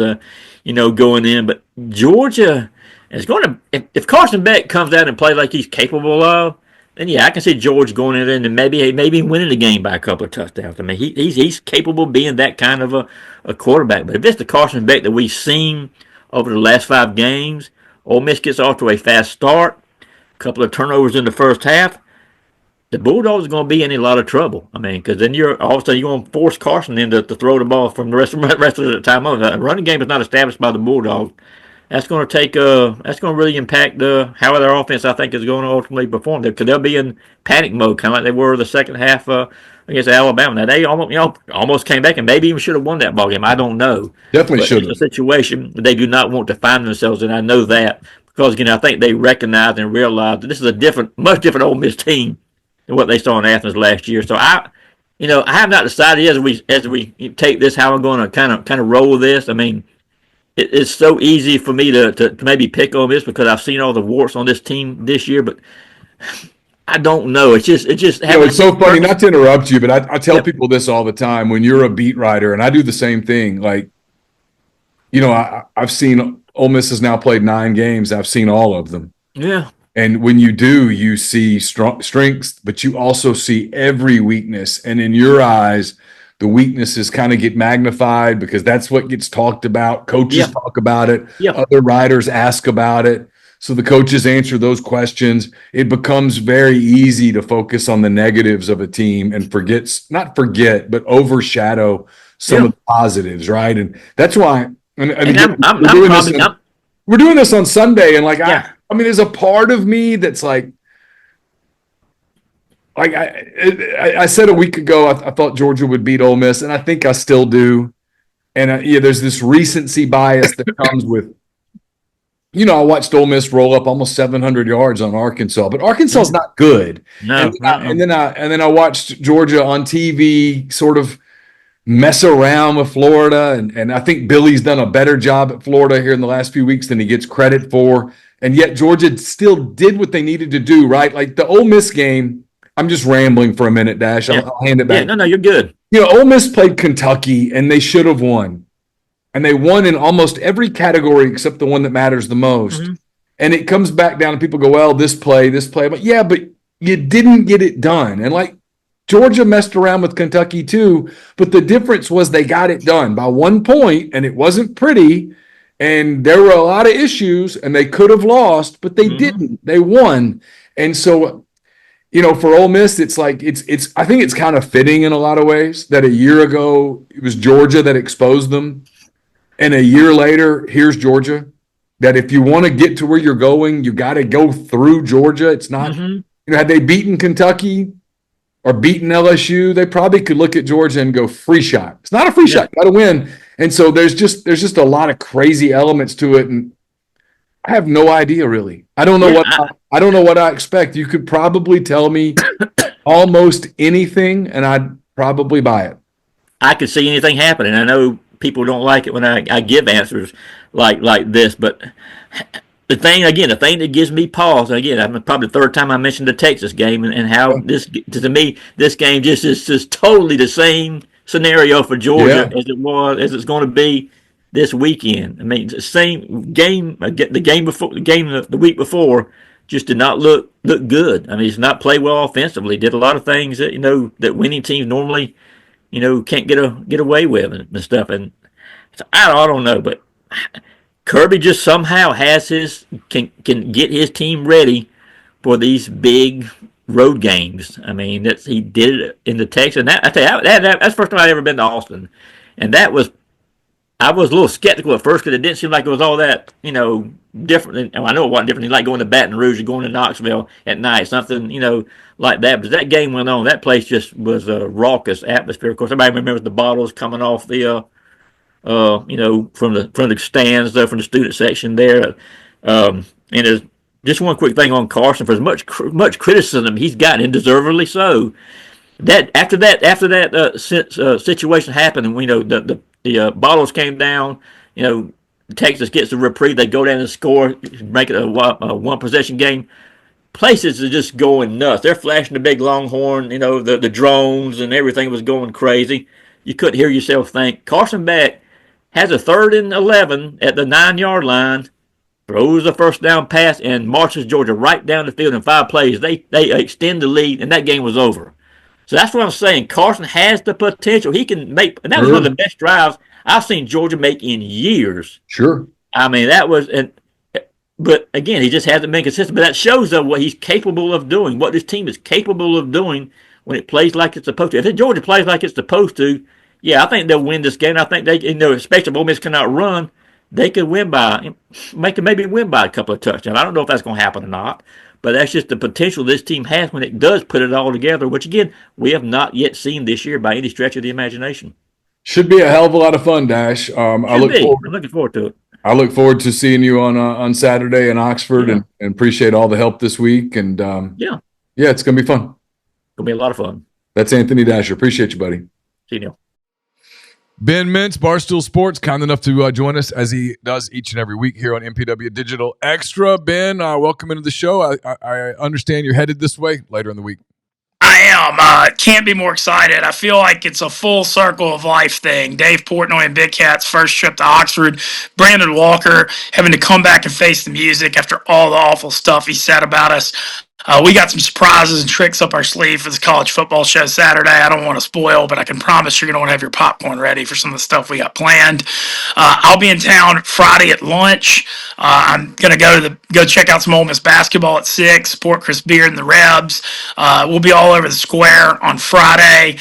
Speaker 5: going in. But Georgia is going to, if Carson Beck comes out and plays like he's capable of, then I can see George going in there and maybe winning the game by a couple of touchdowns. I mean, he's capable of being that kind of a quarterback. But if it's the Carson Beck that we've seen over the last 5 games, Ole Miss gets off to a fast start, a couple of turnovers in the first half, the Bulldogs are going to be in a lot of trouble. I mean, because then all of a sudden you're going to force Carson in to throw the ball from the rest of the time on. The running game is not established by the Bulldogs. That's going to really impact how their offense, I think, is going to ultimately perform. Because they'll be in panic mode, kind of like they were the second half against Alabama. Now they almost came back and maybe even should have won that ball game. I don't know.
Speaker 3: Definitely should have.
Speaker 5: It's a situation they do not want to find themselves in. I know that because again, I think they recognize and realize that this is a much different Ole Miss team than what they saw in Athens last year. So I have not decided as we take this how I'm going to kind of roll this. I mean, it's so easy for me to maybe pick on this because I've seen all the warts on this team this year, but I don't know. It's just
Speaker 3: it's so funny, not to interrupt you, but I tell people this all the time when you're a beat writer, and I do the same thing. Like, I've seen Ole Miss has now played 9 games. I've seen all of them.
Speaker 5: Yeah.
Speaker 3: And when you do, you see strengths, but you also see every weakness. And in your eyes, the weaknesses kind of get magnified because that's what gets talked about. Coaches talk about it. Other writers ask about it. So the coaches answer those questions. It becomes very easy to focus on the negatives of a team and but overshadow some of the positives, right? And that's why we're doing this on Sunday, and I mean, there's a part of me that's like I said a week ago, I thought Georgia would beat Ole Miss, and I think I still do. And there's this recency bias that comes with, I watched Ole Miss roll up almost 700 yards on Arkansas, but Arkansas is not good.
Speaker 5: No,
Speaker 3: and then I watched Georgia on TV sort of mess around with Florida, and I think Billy's done a better job at Florida here in the last few weeks than he gets credit for. And yet Georgia still did what they needed to do, right? Like the Ole Miss game, I'm just rambling for a minute, Dash. I'll hand it back.
Speaker 5: Yeah, no, you're good.
Speaker 3: Ole Miss played Kentucky, and they should have won. And they won in almost every category except the one that matters the most. Mm-hmm. And it comes back down, and people go, well, this play. But but you didn't get it done. And Georgia messed around with Kentucky too, but the difference was they got it done by 1 point, and it wasn't pretty. And there were a lot of issues, and they could have lost, but they didn't. They won. And so, for Ole Miss, it's like I think it's kind of fitting in a lot of ways that a year ago it was Georgia that exposed them, and a year later here's Georgia. That if you want to get to where you're going, you got to go through Georgia. It's not had they beaten Kentucky or beaten LSU, they probably could look at Georgia and go free shot. It's not a free shot. You got to win. And so there's just a lot of crazy elements to it, and I have no idea really. I don't know what I expect. You could probably tell me almost anything, and I'd probably buy it.
Speaker 5: I could see anything happening. I know people don't like it when I give answers like this, but the thing that gives me pause, again, I'm probably the third time I mentioned the Texas game and how this game just is just totally the same scenario for Georgia as it's going to be this weekend. I mean, the same game, the week before just did not look good. I mean, it's not played well offensively. Did a lot of things that that winning teams normally can't get away with and stuff. And so I don't know, but Kirby just somehow can get his team ready for these big road games. I mean, he did it in the Texas. And I tell you, that's the first time I've ever been to Austin, and that was I was a little skeptical at first because it didn't seem like it was all that, different. I know it wasn't different than like going to Baton Rouge or going to Knoxville at night, something, like that. But as that game went on, that place just was a raucous atmosphere. Of course, everybody remembers the bottles coming off the, from the stands, from the student section there. And there's just one quick thing on Carson. For as much criticism he's gotten, and deservedly so, that after that situation happened, and the bottles came down, Texas gets the reprieve. They go down and score, make it a one possession game. Places are just going nuts. They're flashing the big longhorn, the drones and everything was going crazy. You couldn't hear yourself think. Carson Beck has a 3rd and 11 at the 9-yard line, throws a first down pass, and marches Georgia right down the field in 5 plays. They extend the lead, and that game was over. So that's what I'm saying. Carson has the potential. He can make, and that was one of the best drives I've seen Georgia make in years.
Speaker 3: Sure.
Speaker 5: I mean, but again, he just hasn't been consistent. But that shows though what he's capable of doing, what this team is capable of doing when it plays like it's supposed to. If Georgia plays like it's supposed to, yeah, I think they'll win this game. I think they, especially if Ole Miss cannot run, they could maybe win by a couple of touchdowns. I don't know if that's going to happen or not. But that's just the potential this team has when it does put it all together, which, again, we have not yet seen this year by any stretch of the imagination.
Speaker 3: Should be a hell of a lot of fun, Dash.
Speaker 5: I'm looking forward to it.
Speaker 3: I look forward to seeing you on Saturday in Oxford, and appreciate all the help this week. And yeah, it's going to be fun.
Speaker 5: It's going to be a lot of fun.
Speaker 3: That's Anthony Dasher. Appreciate you, buddy.
Speaker 5: See you, Neal.
Speaker 1: Ben Mintz, Barstool Sports, kind enough to join us as he does each and every week here on MPW Digital Extra. Ben, welcome into the show. I understand you're headed this way later in the week.
Speaker 6: I am. Can't be more excited. I feel like it's a full circle of life thing. Dave Portnoy and Big Cat's first trip to Oxford. Brandon Walker having to come back and face the music after all the awful stuff he said about us. We got some surprises and tricks up our sleeve for this college football show Saturday. I don't want to spoil, but I can promise you're going to want to have your popcorn ready for some of the stuff we got planned. I'll be in town Friday at lunch. I'm going to go check out some Ole Miss basketball at 6, support Chris Beard and the Rebs. We'll be all over the square on Friday.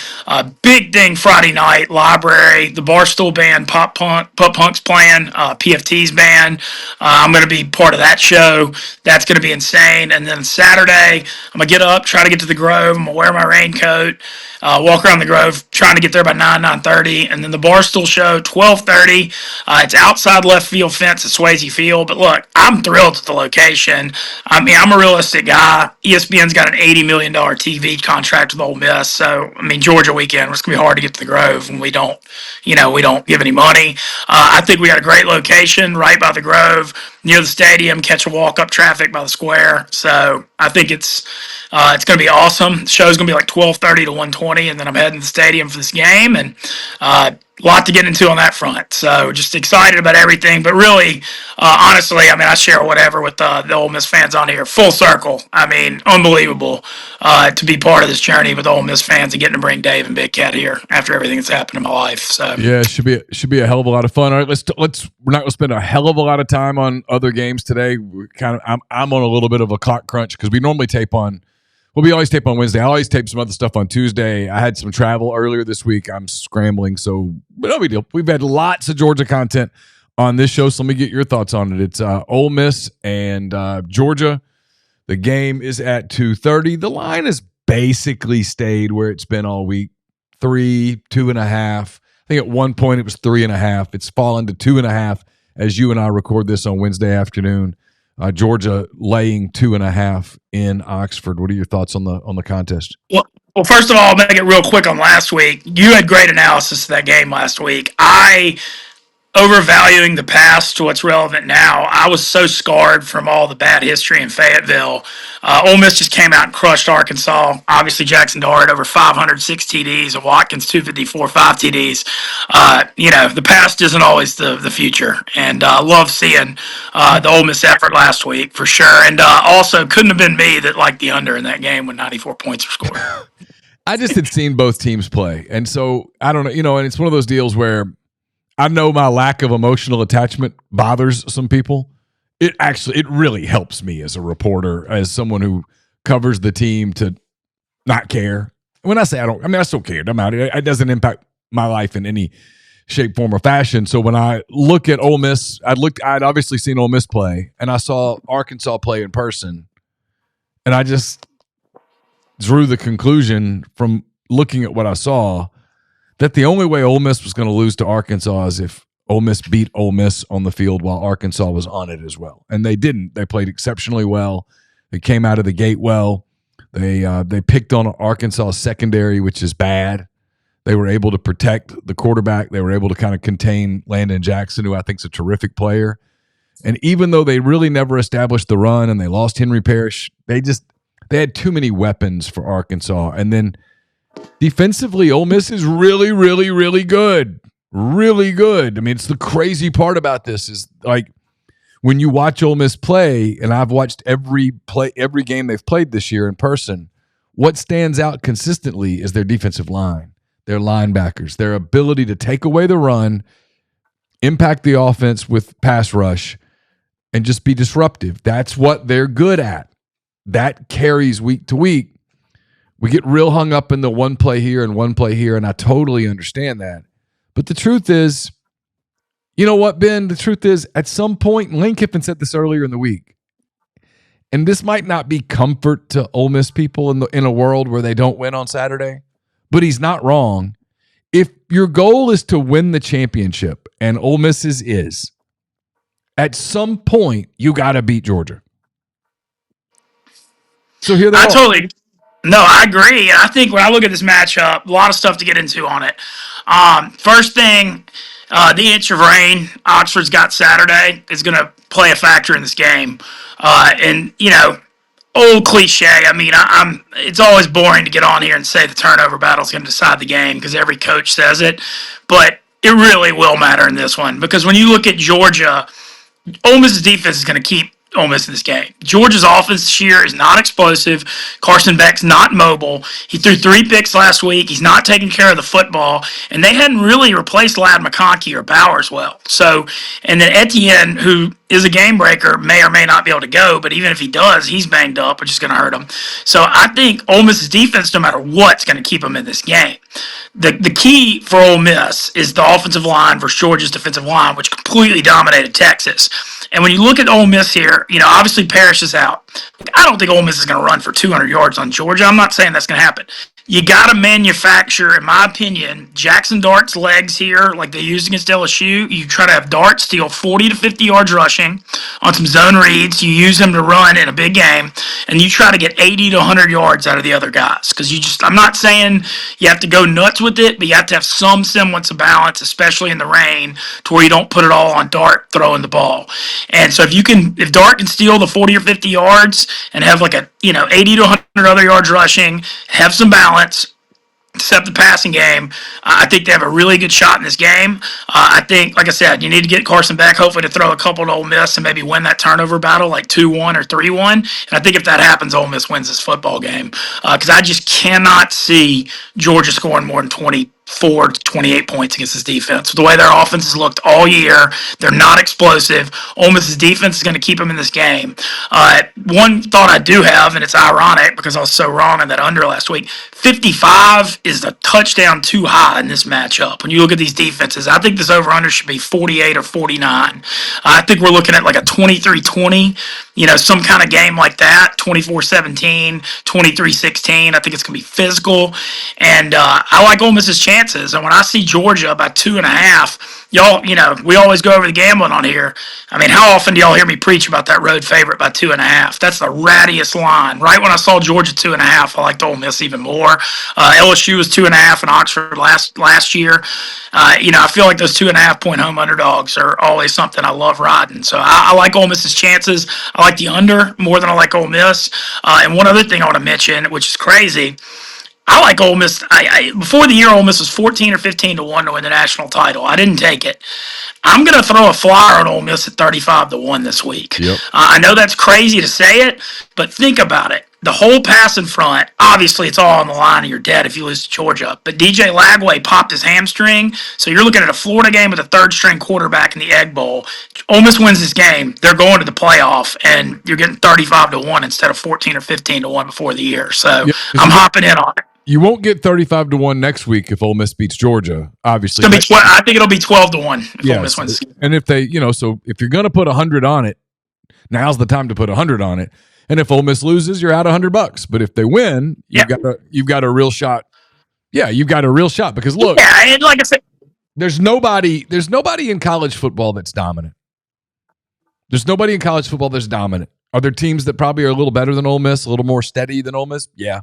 Speaker 6: Big thing Friday night, library, the Barstool band, Pop Punk's playing, PFT's band. I'm going to be part of that show. That's going to be insane. And then Saturday, I'm going to get up, try to get to the Grove. I'm going to wear my raincoat, walk around the Grove, trying to get there by 9:30. And then the Barstool show, 12:30. It's outside left field fence at Swayze Field. But look, I'm thrilled with the location. I mean, I'm a realistic guy. ESPN's got an $80 million TV contract with Ole Miss. So, I mean, Georgia weekend, it's going to be hard to get to the Grove when we don't give any money. I think we got a great location right by the Grove, near the stadium, catch a walk-up traffic by the square. So I think it's going to be awesome. The show's going to be like 12:30 to 1:20, and then I'm heading to the stadium for this game, and a lot to get into on that front. So just excited about everything. But really, honestly, I mean, I share whatever with the Ole Miss fans on here. Full circle. I mean, unbelievable to be part of this journey with Ole Miss fans and getting to bring Dave and Big Cat here after everything that's happened in my life. So
Speaker 1: yeah, it should be a hell of a lot of fun. All right, let's we're not going to spend a hell of a lot of time on other games today. I'm on a little bit of a clock crunch because we normally tape on. Well, we always tape on Wednesday. I always tape some other stuff on Tuesday. I had some travel earlier this week. I'm scrambling, but no big deal. We've had lots of Georgia content on this show, so let me get your thoughts on it. It's Ole Miss and Georgia. The game is at 2:30. The line has basically stayed where it's been all week, 3, 2.5. I think at one point it was 3.5. It's fallen to 2.5 as you and I record this on Wednesday afternoon. Georgia laying 2.5 in Oxford. What are your thoughts on the contest?
Speaker 6: Well, first of all, I'll make it real quick on last week. You had great analysis of that game last week. Overvaluing the past to what's relevant now. I was so scarred from all the bad history in Fayetteville. Ole Miss just came out and crushed Arkansas. Obviously, Jackson Dart over 506 TDs, and Watkins 254, 5 TDs. The past isn't always the future. And I love seeing the Ole Miss effort last week for sure. And also, couldn't have been me that liked the under in that game when 94 points were scored.
Speaker 1: I just had seen both teams play. And so, I don't know, and it's one of those deals where I know my lack of emotional attachment bothers some people. It really helps me as a reporter, as someone who covers the team, to not care. When I say I still cared. I'm out. It doesn't impact my life in any shape, form, or fashion. So when I look at Ole Miss, I'd obviously seen Ole Miss play, and I saw Arkansas play in person, and I just drew the conclusion from looking at what I saw that the only way Ole Miss was going to lose to Arkansas is if Ole Miss beat Ole Miss on the field while Arkansas was on it as well. And they didn't. They played exceptionally well. They came out of the gate well. They picked on Arkansas secondary, which is bad. They were able to protect the quarterback. They were able to kind of contain Landon Jackson, who I think is a terrific player. And even though they really never established the run and they lost Henry Parrish, they had too many weapons for Arkansas. And then defensively, Ole Miss is really, really, really good. Really good. I mean, it's the crazy part about this is like when you watch Ole Miss play, and I've watched every game they've played this year in person, what stands out consistently is their defensive line, their linebackers, their ability to take away the run, impact the offense with pass rush, and just be disruptive. That's what they're good at. That carries week to week. We get real hung up in the one play here and one play here, and I totally understand that. But the truth is, you know what, Ben? The truth is, at some point, Lane Kiffin said this earlier in the week, and this might not be comfort to Ole Miss people in a world where they don't win on Saturday, but he's not wrong. If your goal is to win the championship, and Ole Miss's is, at some point, you got to beat Georgia. So here they are.
Speaker 6: No, I agree. I think when I look at this matchup, a lot of stuff to get into on it. First thing, the inch of rain Oxford's got Saturday is going to play a factor in this game. And, you know, old cliche. I mean, it's always boring to get on here and say the turnover battle is going to decide the game because every coach says it. But it really will matter in this one because when you look at Georgia, Ole Miss's defense is going to keep Ole Miss in this game. Georgia's offense this year is not explosive. Carson Beck's not mobile. He threw 3 picks last week. He's not taking care of the football. And they hadn't really replaced Ladd McConkey or Bowers well. So, and then Etienne, who is a game breaker, may or may not be able to go, but even if he does, he's banged up, which is going to hurt him. So I think Ole Miss's defense, no matter what, is going to keep them in this game. The key for Ole Miss is the offensive line versus Georgia's defensive line, which completely dominated Texas. And when you look at Ole Miss here, you know, obviously Parrish is out. I don't think Ole Miss is going to run for 200 yards on Georgia. I'm not saying that's going to happen. You got to manufacture, in my opinion, Jackson Dart's legs here, like they used against LSU. You try to have Dart steal 40 to 50 yards rushing on some zone reads. You use him to run in a big game, and you try to get 80 to 100 yards out of the other guys. Because I'm not saying you have to go nuts with it, but you have to have some semblance of balance, especially in the rain, to where you don't put it all on Dart throwing the ball. And so if Dart can steal the 40 or 50 yards and have like 80 to 100 other yards rushing, have some balance, set the passing game, I think they have a really good shot in this game. I think, like I said, you need to get Carson back, hopefully to throw a couple to Ole Miss and maybe win that turnover battle like 2-1 or 3-1. And I think if that happens, Ole Miss wins this football game. Because I just cannot see Georgia scoring more than 24 to 28 points against this defense. The way their offense has looked all year, they're not explosive. Ole Miss's defense is going to keep them in this game. One thought I do have, and it's ironic because I was so wrong on that under last week, 55 is a touchdown too high in this matchup. When you look at these defenses, I think this over-under should be 48 or 49. I think we're looking at like a 23-20, some kind of game like that, 24-17, 23-16. I think it's going to be physical. And I like Ole Miss's chances. And when I see Georgia by 2.5, y'all, we always go over the gambling on here. I mean, how often do y'all hear me preach about that road favorite by 2.5? That's the rattiest line. Right when I saw Georgia 2.5, I liked Ole Miss even more. LSU was 2.5 in Oxford last year. I feel like those 2.5-point home underdogs are always something I love riding. So I like Ole Miss's chances. I like the under more than I like Ole Miss. And one other thing I want to mention, which is crazy, I like Ole Miss. Before the year, Ole Miss was 14 or 15 to 1 to win the national title. I didn't take it. I'm going to throw a flyer on Ole Miss at 35 to 1 this week.
Speaker 1: Yep.
Speaker 6: I know that's crazy to say it, but think about it. The whole pass in front, obviously it's all on the line and you're dead if you lose to Georgia. But DJ Lagway popped his hamstring, so you're looking at a Florida game with a third-string quarterback in the Egg Bowl. Ole Miss wins this game, they're going to the playoff, and you're getting 35 to 1 instead of 14 or 15 to 1 before the year. So I'm hopping in on it.
Speaker 1: You won't get 35-1 next week if Ole Miss beats Georgia. Obviously,
Speaker 6: I think it'll be 12-1 if Ole Miss wins.
Speaker 1: And if they, so if you're going to put 100 on it, now's the time to put 100 on it. And if Ole Miss loses, you're out $100. But if they win, you've got a real shot. Yeah, you've got a real shot because look,
Speaker 6: and like I said,
Speaker 1: there's nobody in college football that's dominant. There's nobody in college football that's dominant. Are there teams that probably are a little better than Ole Miss, a little more steady than Ole Miss? Yeah.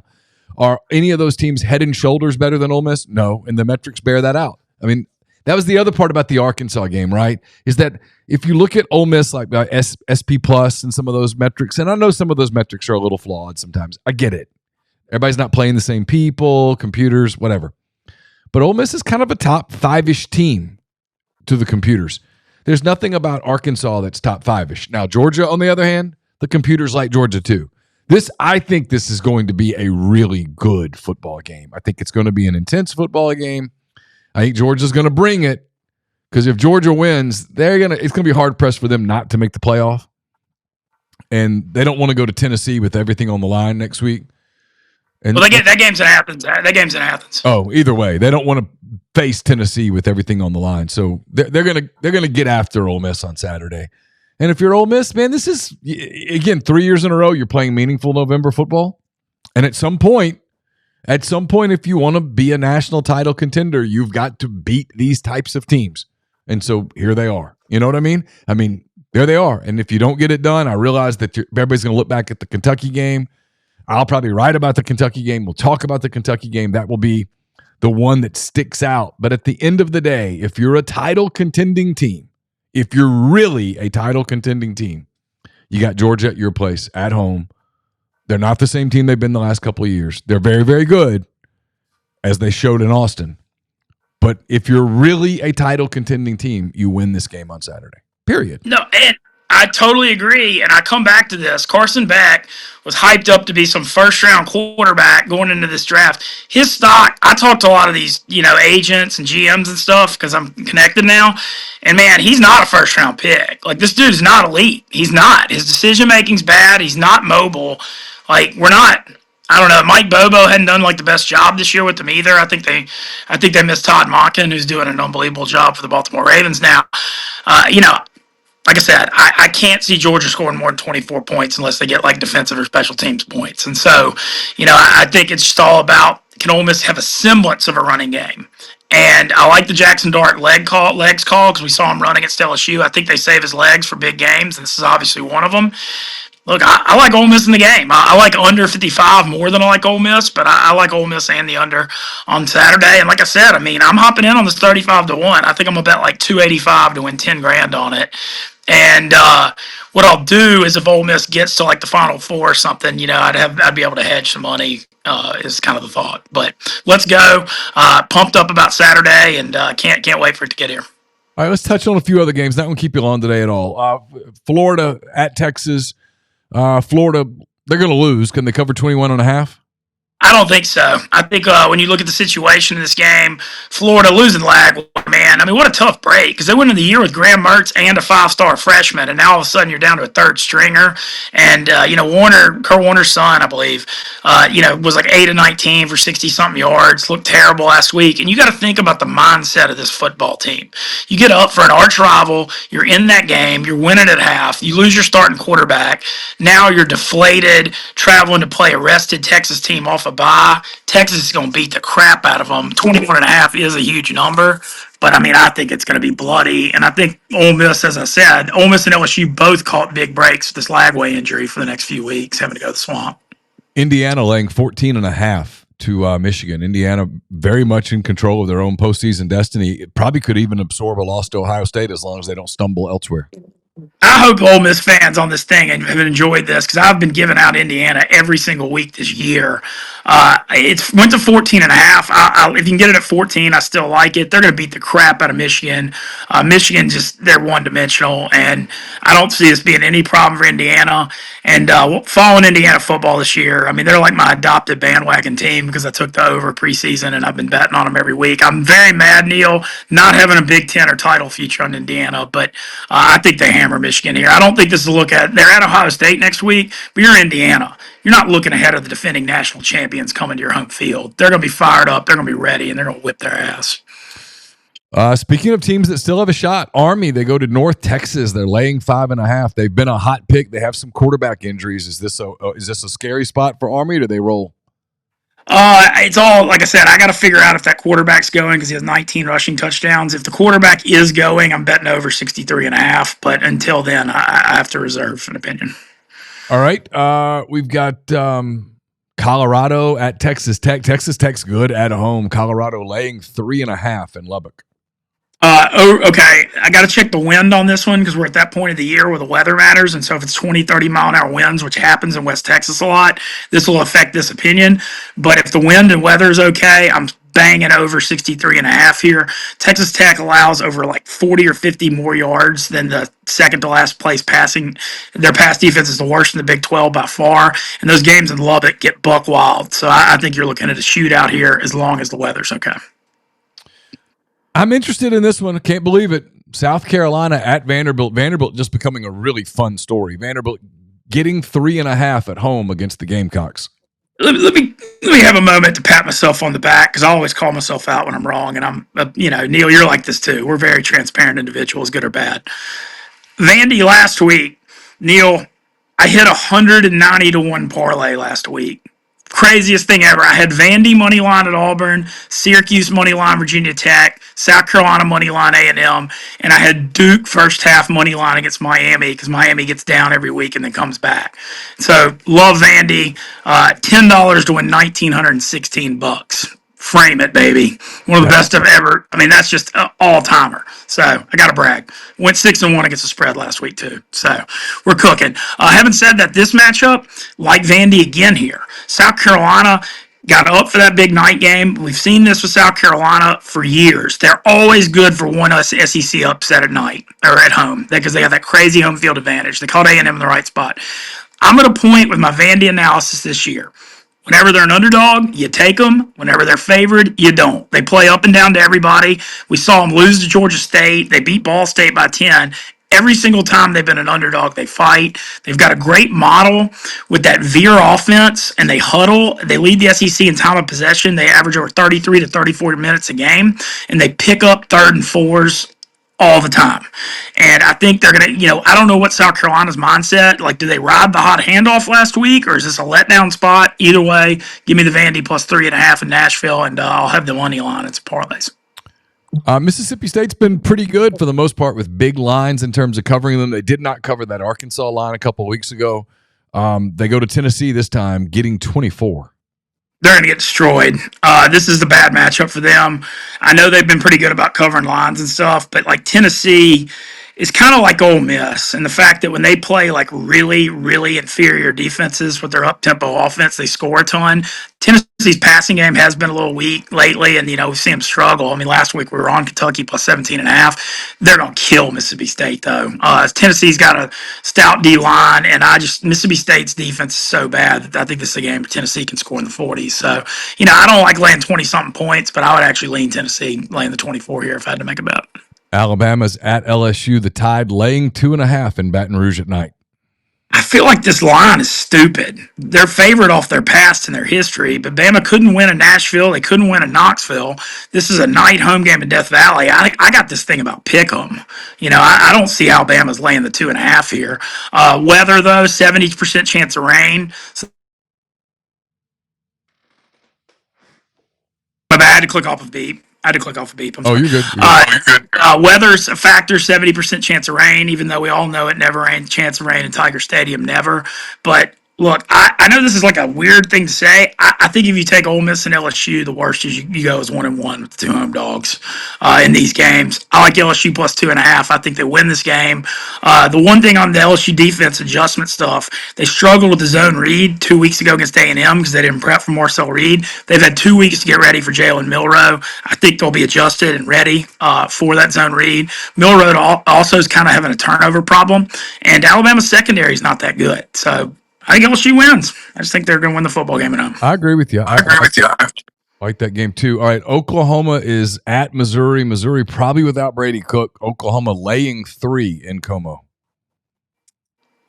Speaker 1: Are any of those teams head and shoulders better than Ole Miss? No, and the metrics bear that out. I mean, that was the other part about the Arkansas game, right? Is that if you look at Ole Miss like SP Plus and some of those metrics, and I know some of those metrics are a little flawed sometimes. I get it. Everybody's not playing the same people, computers, whatever. But Ole Miss is kind of a top 5-ish team to the computers. There's nothing about Arkansas that's top 5-ish. Now, Georgia, on the other hand, the computers like Georgia too. I think this is going to be a really good football game. I think it's going to be an intense football game. I think Georgia's going to bring it because if Georgia wins, it's going to be hard pressed for them not to make the playoff. And they don't want to go to Tennessee with everything on the line next week. And
Speaker 6: that game's in Athens. That game's in Athens.
Speaker 1: Oh, either way, they don't want to face Tennessee with everything on the line. So they're gonna get after Ole Miss on Saturday. And if you're Ole Miss, man, this is, again, 3 years in a row you're playing meaningful November football. And at some point, if you want to be a national title contender, you've got to beat these types of teams. And so here they are. You know what I mean? There they are. And if you don't get it done, I realize that everybody's going to look back at the Kentucky game. I'll probably write about the Kentucky game. We'll talk about the Kentucky game. That will be the one that sticks out. But at the end of the day, if you're a title contending team, if you're really a title contending team, you got Georgia at your place at home. They're not the same team they've been the last couple of years. They're very, very good, as they showed in Austin. But if you're really a title contending team, you win this game on Saturday. Period.
Speaker 6: No, and I totally agree. And I come back to this. Carson Beck was hyped up to be some first-round quarterback going into this draft. His stock, I talked to a lot of these, agents and GMs and stuff because I'm connected now. And, man, he's not a first-round pick. Like, this dude is not elite. He's not. His decision-making's bad. He's not mobile. Like, we're not – I don't know. Mike Bobo hadn't done, the best job this year with them either. I think they missed Todd Monken, who's doing an unbelievable job for the Baltimore Ravens now. Like I said, I can't see Georgia scoring more than 24 points unless they get defensive or special teams points. And so, I think it's just all about, can Ole Miss have a semblance of a running game? And I like the Jackson Dart legs call because we saw him running at LSU. I think they save his legs for big games, and this is obviously one of them. Look, I like Ole Miss in the game. I like under 55 more than I like Ole Miss, but I like Ole Miss and the under on Saturday. And like I said, I'm hopping in on this 35-1. I think I'm gonna bet 285 to win 10 grand on it. And what I'll do is if Ole Miss gets to the Final Four or something, I'd be able to hedge some money. Is kind of the thought. But let's go. Pumped up about Saturday, and can't wait for it to get here.
Speaker 1: All right, let's touch on a few other games. Not going to keep you long today at all. Florida at Texas. Florida, they're going to lose. Can they cover 21.5?
Speaker 6: I don't think so. I think when you look at the situation in this game, Florida losing lag, man. What a tough break because they went into the year with Graham Mertz and a 5-star freshman, and now all of a sudden you're down to a third stringer. And Kurt Warner's son, I believe, was 8 of 19 for 60-something yards. Looked terrible last week. And you got to think about the mindset of this football team. You get up for an arch rival. You're in that game. You're winning at half. You lose your starting quarterback. Now you're deflated, traveling to play a rested Texas team off a bye. Texas is going to beat the crap out of them. 21.5 is a huge number, but I think it's going to be bloody. And I think Ole Miss, as I said, Ole Miss and LSU both caught big breaks with this Lagway injury for the next few weeks, having to go to the swamp.
Speaker 1: Indiana laying 14.5 to Michigan. Indiana very much in control of their own postseason destiny. It probably could even absorb a loss to Ohio State as long as they don't stumble elsewhere.
Speaker 6: I hope Ole Miss fans on this thing have enjoyed this because I've been giving out Indiana every single week this year. It went to 14.5. If you can get it at 14, I still like it. They're going to beat the crap out of Michigan. Michigan they're one-dimensional, and I don't see this being any problem for Indiana. And following Indiana football this year, they're like my adopted bandwagon team because I took the over preseason and I've been betting on them every week. I'm very mad, Neal, not having a Big Ten or title feature on Indiana, but I think they hammer Michigan here. I don't think this is a look at. They're at Ohio State next week, but you're Indiana. You're not looking ahead of the defending national champions coming to your home field. They're going to be fired up. They're going to be ready, and they're going to whip their ass.
Speaker 1: Speaking of teams that still have a shot, Army, they go to North Texas. They're laying 5.5. They've been a hot pick. They have some quarterback injuries. Is this a scary spot for Army, or do they roll?
Speaker 6: It's all, like I said, I got to figure out if that quarterback's going because he has 19 rushing touchdowns. If the quarterback is going, I'm betting over 63.5. But until then, I have to reserve an opinion.
Speaker 1: All right. We've got Colorado at Texas Tech. Texas Tech's good at home. Colorado laying 3.5 in Lubbock.
Speaker 6: Okay. I got to check the wind on this one because we're at that point of the year where the weather matters. And so if it's 20, 30 mile an hour winds, which happens in West Texas a lot, this will affect this opinion. But if the wind and weather is okay, I'm banging over 63.5 here. Texas Tech allows over like 40 or 50 more yards than the second to last place passing. Their pass defense is the worst in the Big 12 by far. And those games in Lubbock get buck wild. So I think you're looking at a shootout here as long as the weather's okay.
Speaker 1: I'm interested in this one. I can't believe it. South Carolina at Vanderbilt. Vanderbilt just becoming a really fun story. Vanderbilt getting 3.5 at home against the Gamecocks.
Speaker 6: Let me have a moment to pat myself on the back because I always call myself out when I'm wrong. And I'm, Neal, you're like this too. We're very transparent individuals, good or bad. Vandy last week, Neal, I hit 190-1 parlay last week. Craziest thing ever. I had Vandy money line at Auburn, Syracuse money line Virginia Tech, South Carolina money line A&M, and I had Duke first half money line against Miami because Miami gets down every week and then comes back. So love Vandy. $10 to win $1,916. Frame it, baby. One of the best I've ever. I mean, that's just an all-timer. So I got to brag. Went 6-1 against the spread last week, too. So we're cooking. Having said that, this matchup, like Vandy again here. South Carolina got up for that big night game. We've seen this with South Carolina for years. They're always good for one SEC upset at night or at home because they have that crazy home field advantage. They caught A&M in the right spot. I'm at a point with my Vandy analysis this year. Whenever they're an underdog, you take them. Whenever they're favored, you don't. They play up and down to everybody. We saw them lose to Georgia State. They beat Ball State by 10. Every single time they've been an underdog, they fight. They've got a great model with that veer offense, and they huddle. They lead the SEC in time of possession. They average over 33 to 34 minutes a game, and they pick up third and fours all the time. And I think they're going to, I don't know what South Carolina's mindset. Like, do they ride the hot handoff last week, or is this a letdown spot? Either way, give me the Vandy plus 3.5 in Nashville, and I'll have the money line. It's parlays.
Speaker 1: Mississippi State's been pretty good for the most part with big lines in terms of covering them. They did not cover that Arkansas line a couple of weeks ago. They go to Tennessee this time, getting 24.
Speaker 6: They're going to get destroyed. This is the bad matchup for them. I know they've been pretty good about covering lines and stuff, but like Tennessee is kind of like Ole Miss, and the fact that when they play like really, really inferior defenses with their up-tempo offense, they score a ton. Tennessee's passing game has been a little weak lately, and we've seen them struggle. I mean, last week we were on Kentucky plus 17.5. They're going to kill Mississippi State though. Tennessee's got a stout D line, and Mississippi State's defense is so bad that I think this is a game where Tennessee can score in the 40s. So I don't like laying 20-something points, but I would actually lean Tennessee laying the 24 here if I had to make a bet.
Speaker 1: Alabama's at LSU, the Tide laying 2.5 in Baton Rouge at night.
Speaker 6: I feel like this line is stupid. They're favored off their past and their history, but Bama couldn't win in Nashville. They couldn't win in Knoxville. This is a night home game in Death Valley. I got this thing about pick'em. I don't see how Bama's laying the 2.5 here. Weather, though, 70% chance of rain. So I had to click off of beep. I'm sorry.
Speaker 1: You're good.
Speaker 6: Weather's a factor, 70% chance of rain, even though we all know it never rains. Chance of rain in Tiger Stadium, never. But look, I know this is like a weird thing to say. I think if you take Ole Miss and LSU, the worst is you go as 1-1 with the two home dogs in these games. I like LSU plus 2.5. I think they win this game. The one thing on the LSU defense adjustment stuff, they struggled with the zone read 2 weeks ago against A&M because they didn't prep for Marcel Reed. They've had 2 weeks to get ready for Jalen Milroe. I think they'll be adjusted and ready for that zone read. Milroe also is kind of having a turnover problem, and Alabama's secondary is not that good. So I think LSU wins. I just think they're going to win the football game at home.
Speaker 1: I agree with you. I like that game too. All right, Oklahoma is at Missouri. Missouri probably without Brady Cook. Oklahoma laying 3 in Como.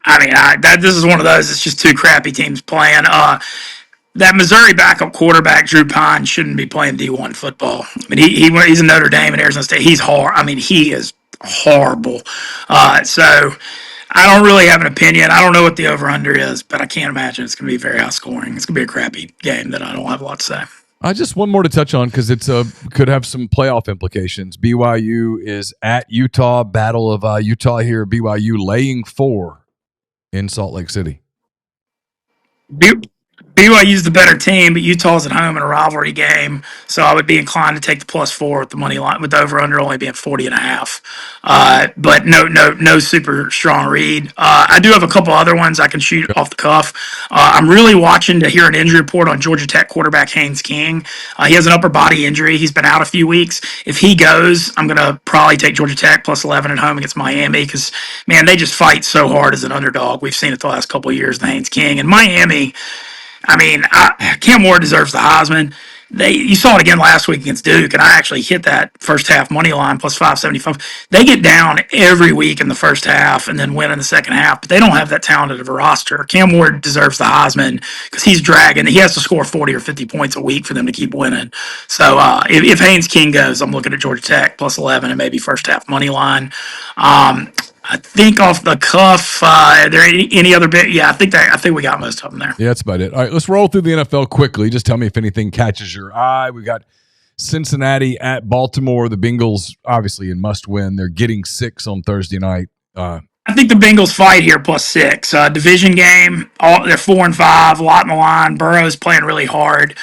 Speaker 6: I mean, this is one of those. It's just two crappy teams playing. That Missouri backup quarterback Drew Pine shouldn't be playing D1 football. I mean, he's in Notre Dame and Arizona State. He's hard. I mean, he is horrible. So I don't really have an opinion. I don't know what the over under is, but I can't imagine it's going to be very high scoring. It's going to be a crappy game that I don't have a lot to say.
Speaker 1: Just one more to touch on because it's could have some playoff implications. BYU is at Utah. Battle of Utah here. BYU laying 4 in Salt Lake City.
Speaker 6: BYU's the better team, but Utah's at home in a rivalry game, so I would be inclined to take the +4 with the money line, with the over/under only being 40.5. But no super strong read. I do have a couple other ones I can shoot off the cuff. I'm really watching to hear an injury report on Georgia Tech quarterback Haynes King. He has an upper body injury. He's been out a few weeks. If he goes, I'm gonna probably take Georgia Tech +11 at home against Miami because man, they just fight so hard as an underdog. We've seen it the last couple of years. The Haynes King and Miami. I mean, Cam Ward deserves the Heisman. You saw it again last week against Duke, and I actually hit that first half money line +575. They get down every week in the first half and then win in the second half, but they don't have that talented of a roster. Cam Ward deserves the Heisman because he's dragging. He has to score 40 or 50 points a week for them to keep winning. So if Haynes King goes, I'm looking at Georgia Tech +11 and maybe first half money line. I think off the cuff, are there any other bit? Yeah, I think we got most of them there.
Speaker 1: Yeah, that's about it. All right, let's roll through the NFL quickly. Just tell me if anything catches your eye. We got Cincinnati at Baltimore. The Bengals, obviously, in must win. They're getting 6 on Thursday night.
Speaker 6: I think the Bengals fight here +6. Division game. They're 4-5. A lot in the line. Burrow's playing really hard.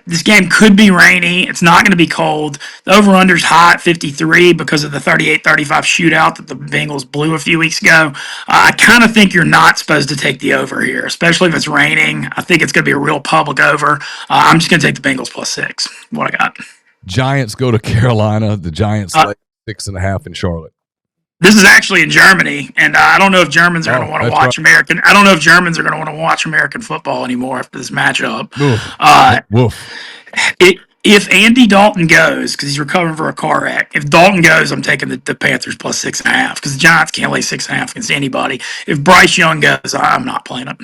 Speaker 6: This game could be rainy. It's not going to be cold. The over-under's high at 53 because of the 38-35 shootout that the Bengals blew a few weeks ago. I kind of think you're not supposed to take the over here, especially if it's raining. I think it's going to be a real public over. I'm just going to take the Bengals +6. What I got.
Speaker 1: Giants go to Carolina. The Giants lay 6.5 in Charlotte.
Speaker 6: This is actually in Germany, and I don't know if Germans are going to want to watch American. I don't know if Germans are going to want to watch American football anymore after this matchup. If Andy Dalton goes, because he's recovering for a car wreck, if Dalton goes, I'm taking the Panthers +6.5 because the Giants can't lay 6.5 against anybody. If Bryce Young goes, I'm not playing it.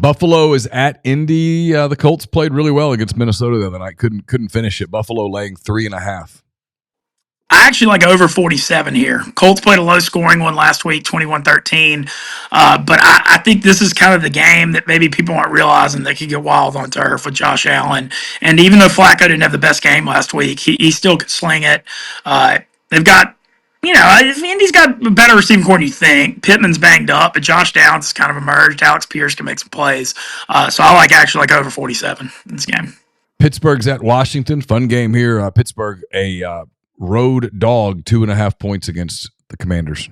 Speaker 1: Buffalo is at Indy. The Colts played really well against Minnesota the other night. Couldn't finish it. Buffalo laying 3.5.
Speaker 6: I actually like over 47 here. Colts played a low-scoring one last week, 21-13. But I think this is kind of the game that maybe people aren't realizing they could get wild on turf with Josh Allen. And even though Flacco didn't have the best game last week, he still could sling it. They've got, Indy's got a better receiving core than you think. Pittman's banged up, but Josh Downs has kind of emerged. Alex Pierce can make some plays. So I actually like over 47 in this game.
Speaker 1: Pittsburgh's at Washington. Fun game here. Pittsburgh, a road dog, 2.5 points against the Commanders.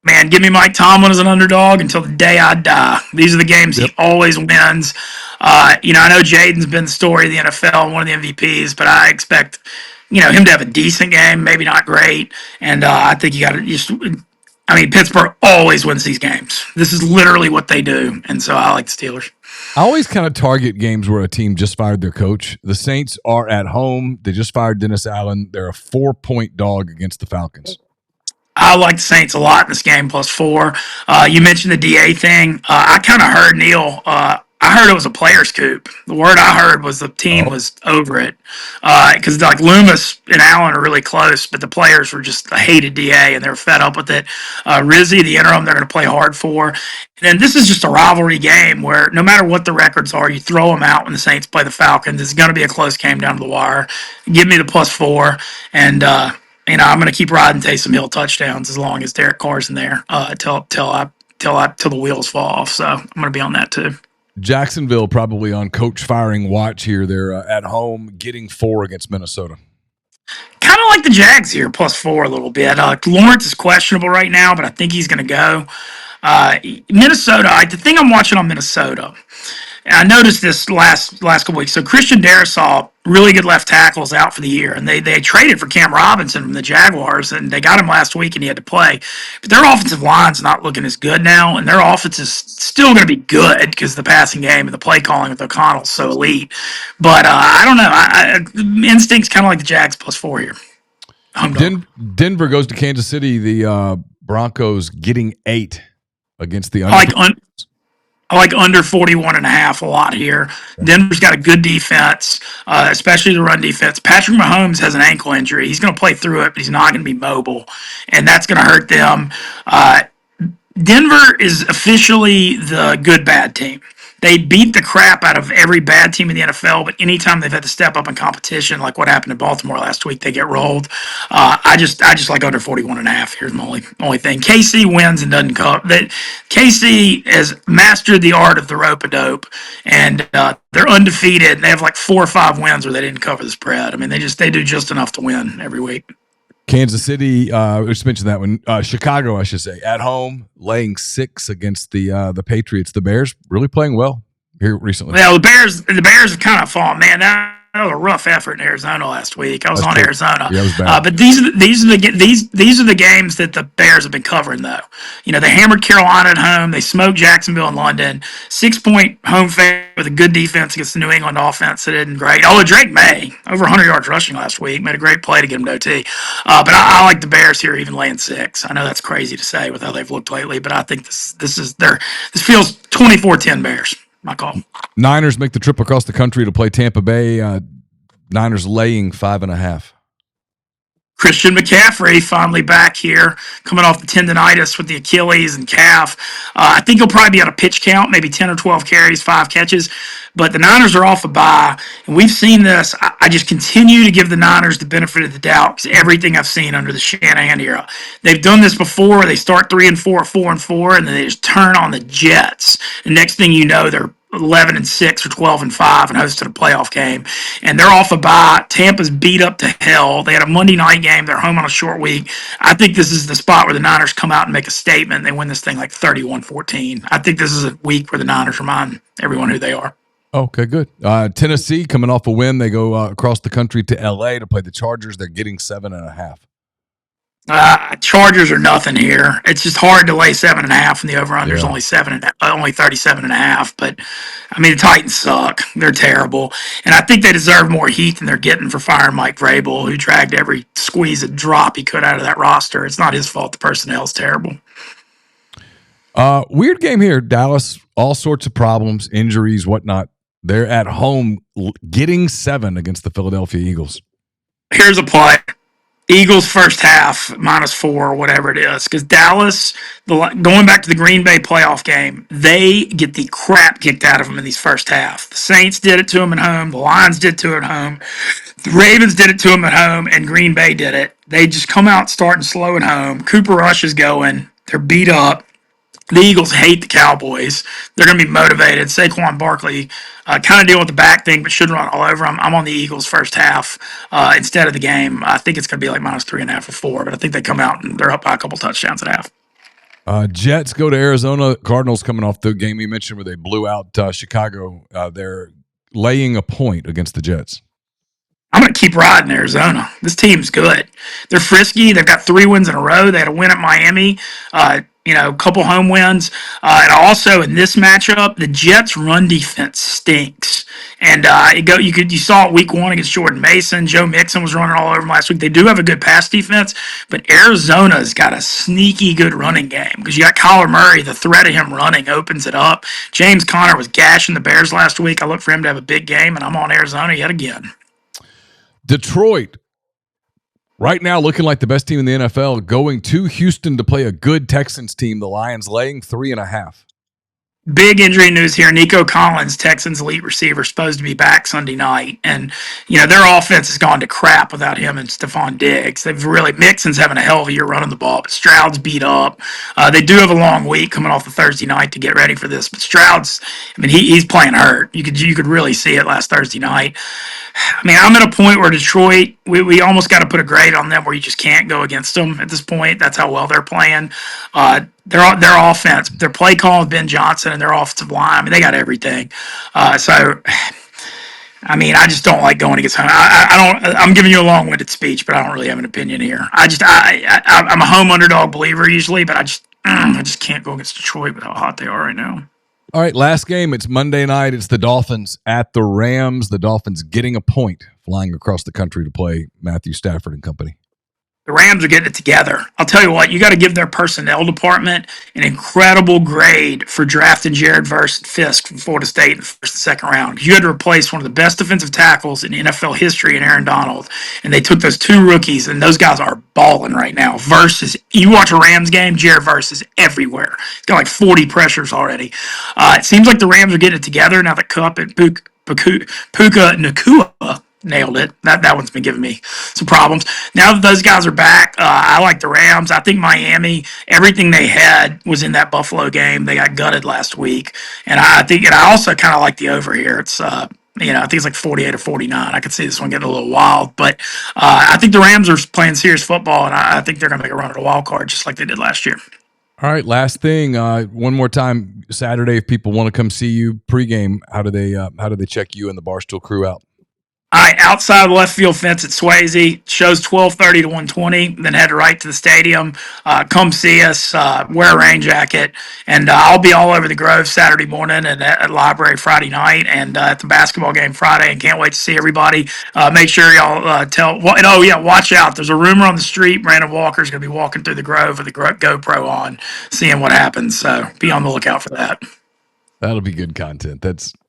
Speaker 6: Man, give me Mike Tomlin as an underdog until the day I die. These are the games he always wins. I know Jaden's been the story of the NFL and one of the MVPs, but I expect, him to have a decent game, maybe not great. And I think you got to Pittsburgh always wins these games. This is literally what they do. And so I like the Steelers.
Speaker 1: I always kind of target games where a team just fired their coach. The Saints are at home. They just fired Dennis Allen. They're a 4-point dog against the Falcons.
Speaker 6: I like the Saints a lot in this game, +4. You mentioned the DA thing. I kind of heard, Neal, I heard it was a players' coup. The word I heard was the team was over it. Because Loomis and Allen are really close, but the players were just hated DA and they were fed up with it. Rizzi, the interim, they're going to play hard for. And this is just a rivalry game where no matter what the records are, you throw them out when the Saints play the Falcons. It's going to be a close game down to the wire. Give me the +4. And, I'm going to keep riding Taysom Hill touchdowns as long as Derek Carr's in there till the wheels fall off. So I'm going to be on that too.
Speaker 1: Jacksonville probably on coach firing watch here. They're at home getting 4 against Minnesota.
Speaker 6: Kind of like the Jags here, +4 a little bit. Lawrence is questionable right now, but I think he's going to go. Minnesota, the thing I'm watching on Minnesota, and I noticed this last couple weeks. So Christian Darrisaw, really good left tackles out for the year, and they traded for Cam Robinson from the Jaguars, and they got him last week, and he had to play. But their offensive line's not looking as good now, and their offense is still going to be good because the passing game and the play calling with O'Connell is so elite. But I don't know. Instinct's kind of like the Jags +4 here.
Speaker 1: Denver goes to Kansas City. The Broncos getting 8 against the
Speaker 6: I like under 41.5 a lot here. Denver's got a good defense, especially the run defense. Patrick Mahomes has an ankle injury. He's going to play through it, but he's not going to be mobile, and that's going to hurt them. Denver is officially the good bad team. They beat the crap out of every bad team in the NFL, but anytime they've had to step up in competition, like what happened in Baltimore last week, they get rolled. I just like under 41.5. Here's my only thing. KC wins and doesn't cover. KC has mastered the art of the rope-a-dope, and they're undefeated. They have like 4 or 5 wins where they didn't cover the spread. I mean, they do just enough to win every week.
Speaker 1: Kansas City, we just mentioned that one. Chicago, I should say, at home, laying 6 against the Patriots. The Bears really playing well here recently.
Speaker 6: Yeah, the Bears have kind of fallen, man. That was a rough effort in Arizona last week. I was on Arizona,
Speaker 1: yeah, it was bad.
Speaker 6: But these are the games that the Bears have been covering, though. You know, they hammered Carolina at home. They smoked Jacksonville in London. 6-point home favorite with a good defense against the New England offense that isn't great. Oh, Drake May, over 100 yards rushing last week, made a great play to get him to OT. But I like the Bears here, even laying 6. I know that's crazy to say with how they've looked lately, but I think this feels 24-10 Bears. My call.
Speaker 1: Niners make the trip across the country to play Tampa Bay. Niners laying 5.5.
Speaker 6: Christian McCaffrey finally back here, coming off the tendonitis with the Achilles and calf. I think he'll probably be on a pitch count, maybe 10 or 12 carries, 5 catches. But the Niners are off a bye, and we've seen this. I just continue to give the Niners the benefit of the doubt because everything I've seen under the Shanahan era. They've done this before. They start 3-4, 4-4, and then they just turn on the Jets. And next thing you know, they're 11-6 or 12-5 and hosted a playoff game, and they're off a bye. Tampa's beat up to hell. They had a Monday night game. They're home on a short week. I think this is the spot where the Niners come out and make a statement. They win this thing like 31-14. I think this is a week where the Niners remind everyone who they are.
Speaker 1: Okay, good. Tennessee coming off a win. They go across the country to LA to play the Chargers. They're getting 7.5.
Speaker 6: Chargers are nothing here. It's just hard to lay 7.5 and the over/under is only 37.5. But I mean, the Titans suck. They're terrible, and I think they deserve more heat than they're getting for firing Mike Vrabel, who dragged every squeeze and drop he could out of that roster. It's not his fault. The personnel's terrible.
Speaker 1: Weird game here. Dallas, all sorts of problems, injuries, whatnot. They're at home getting 7 against the Philadelphia Eagles.
Speaker 6: Here's a play. Eagles first half, -4, whatever it is. Because Dallas, going back to the Green Bay playoff game, they get the crap kicked out of them in these first half. The Saints did it to them at home. The Lions did to it at home. The Ravens did it to them at home, and Green Bay did it. They just come out starting slow at home. Cooper Rush is going. They're beat up. The Eagles hate the Cowboys. They're going to be motivated. Saquon Barkley kind of dealing with the back thing, but should run all over them. I'm on the Eagles first half instead of the game. I think it's going to be like -3.5 or 4, but I think they come out and they're up by a couple touchdowns at half.
Speaker 1: Jets go to Arizona. Cardinals coming off the game you mentioned where they blew out Chicago. They're laying a point against the Jets.
Speaker 6: I'm going to keep riding Arizona. This team's good. They're frisky. They've got 3 wins in a row. They had a win at Miami. A couple home wins. And also in this matchup, the Jets' run defense stinks. And you saw it week 1 against Jordan Mason. Joe Mixon was running all over them last week. They do have a good pass defense, but Arizona's got a sneaky good running game because you got Kyler Murray. The threat of him running opens it up. James Conner was gashing the Bears last week. I look for him to have a big game, and I'm on Arizona yet again.
Speaker 1: Detroit, right now looking like the best team in the NFL, going to Houston to play a good Texans team. The Lions laying 3.5.
Speaker 6: Big injury news here. Nico Collins, Texans elite receiver, supposed to be back Sunday night. And, their offense has gone to crap without him and Stephon Diggs. Mixon's having a hell of a year running the ball, but Stroud's beat up. They do have a long week coming off the Thursday night to get ready for this. But Stroud's, he's playing hurt. You could really see it last Thursday night. I'm at a point where Detroit, we almost got to put a grade on them where you just can't go against them at this point. That's how well they're playing. Their offense, their play call with Ben Johnson and their offensive line, they got everything. I just don't like going against home. I'm giving you a long-winded speech, but I don't really have an opinion here. I'm a home underdog believer usually, but I just can't go against Detroit with how hot they are right now.
Speaker 1: All right, last game. It's Monday night. It's the Dolphins at the Rams. The Dolphins getting a point, flying across the country to play Matthew Stafford and company.
Speaker 6: The Rams are getting it together. I'll tell you what, you got to give their personnel department an incredible grade for drafting Jared Verse and Fisk from Florida State in the first and second round. You had to replace one of the best defensive tackles in NFL history in Aaron Donald, and they took those two rookies, and those guys are balling right now. You watch a Rams game, Jared Verse is everywhere. He's got like 40 pressures already. It seems like the Rams are getting it together now that Kupp and Puka Nacua nailed it. That one's been giving me some problems. Now that those guys are back, I like the Rams. I think Miami, everything they had was in that Buffalo game. They got gutted last week, and I also kind of like the over here. It's I think it's like 48 or 49. I could see this one getting a little wild, but I think the Rams are playing serious football, and I think they're going to make a run at a wild card just like they did last year.
Speaker 1: All right, last thing. One more time, Saturday, if people want to come see you pregame, how do they check you and the Barstool crew out?
Speaker 6: All right, outside the left field fence at Swayze, shows 12:30 to 1:20. Then head right to the stadium. Come see us. Wear a rain jacket, and I'll be all over the Grove Saturday morning, and at library Friday night, and at the basketball game Friday. And can't wait to see everybody. Make sure y'all watch out. There's a rumor on the street. Brandon Walker's going to be walking through the Grove with the GoPro on, seeing what happens. So be on the lookout for that.
Speaker 1: That'll be good content.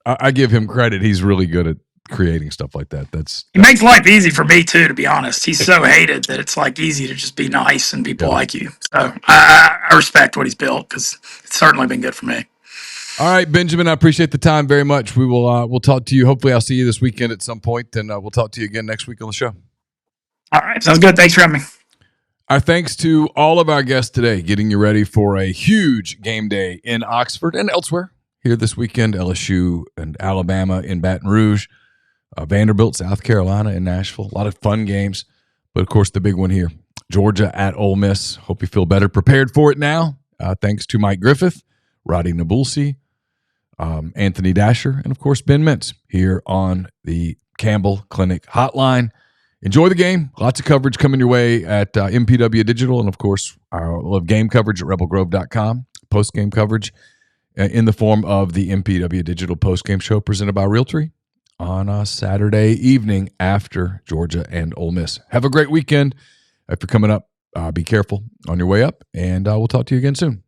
Speaker 1: I give him credit. He's really good at creating stuff like that.
Speaker 6: He makes life easy for me too, to be honest. He's so hated that it's like easy to just be nice and people like you. So I respect what he's built because it's certainly been good for me.
Speaker 1: All right, Benjamin, I appreciate the time very much. We'll talk to you. Hopefully I'll see you this weekend at some point, and we'll talk to you again next week on the show.
Speaker 6: All right, sounds good. Thanks for having me.
Speaker 1: Our thanks to all of our guests today, getting you ready for a huge game day in Oxford and elsewhere here this weekend. LSU and Alabama in Baton Rouge. Vanderbilt, South Carolina, and Nashville. A lot of fun games. But, of course, the big one here, Georgia at Ole Miss. Hope you feel better prepared for it now. Thanks to Mike Griffith, Radi Nabulsi, Anthony Dasher, and, of course, Ben Mintz here on the Campbell Clinic Hotline. Enjoy the game. Lots of coverage coming your way at MPW Digital. And, of course, we'll have game coverage at rebelgrove.com. Post-game coverage in the form of the MPW Digital post-game show presented by Realtree on a Saturday evening after Georgia and Ole Miss. Have a great weekend. If you're coming up, be careful on your way up, and we'll talk to you again soon.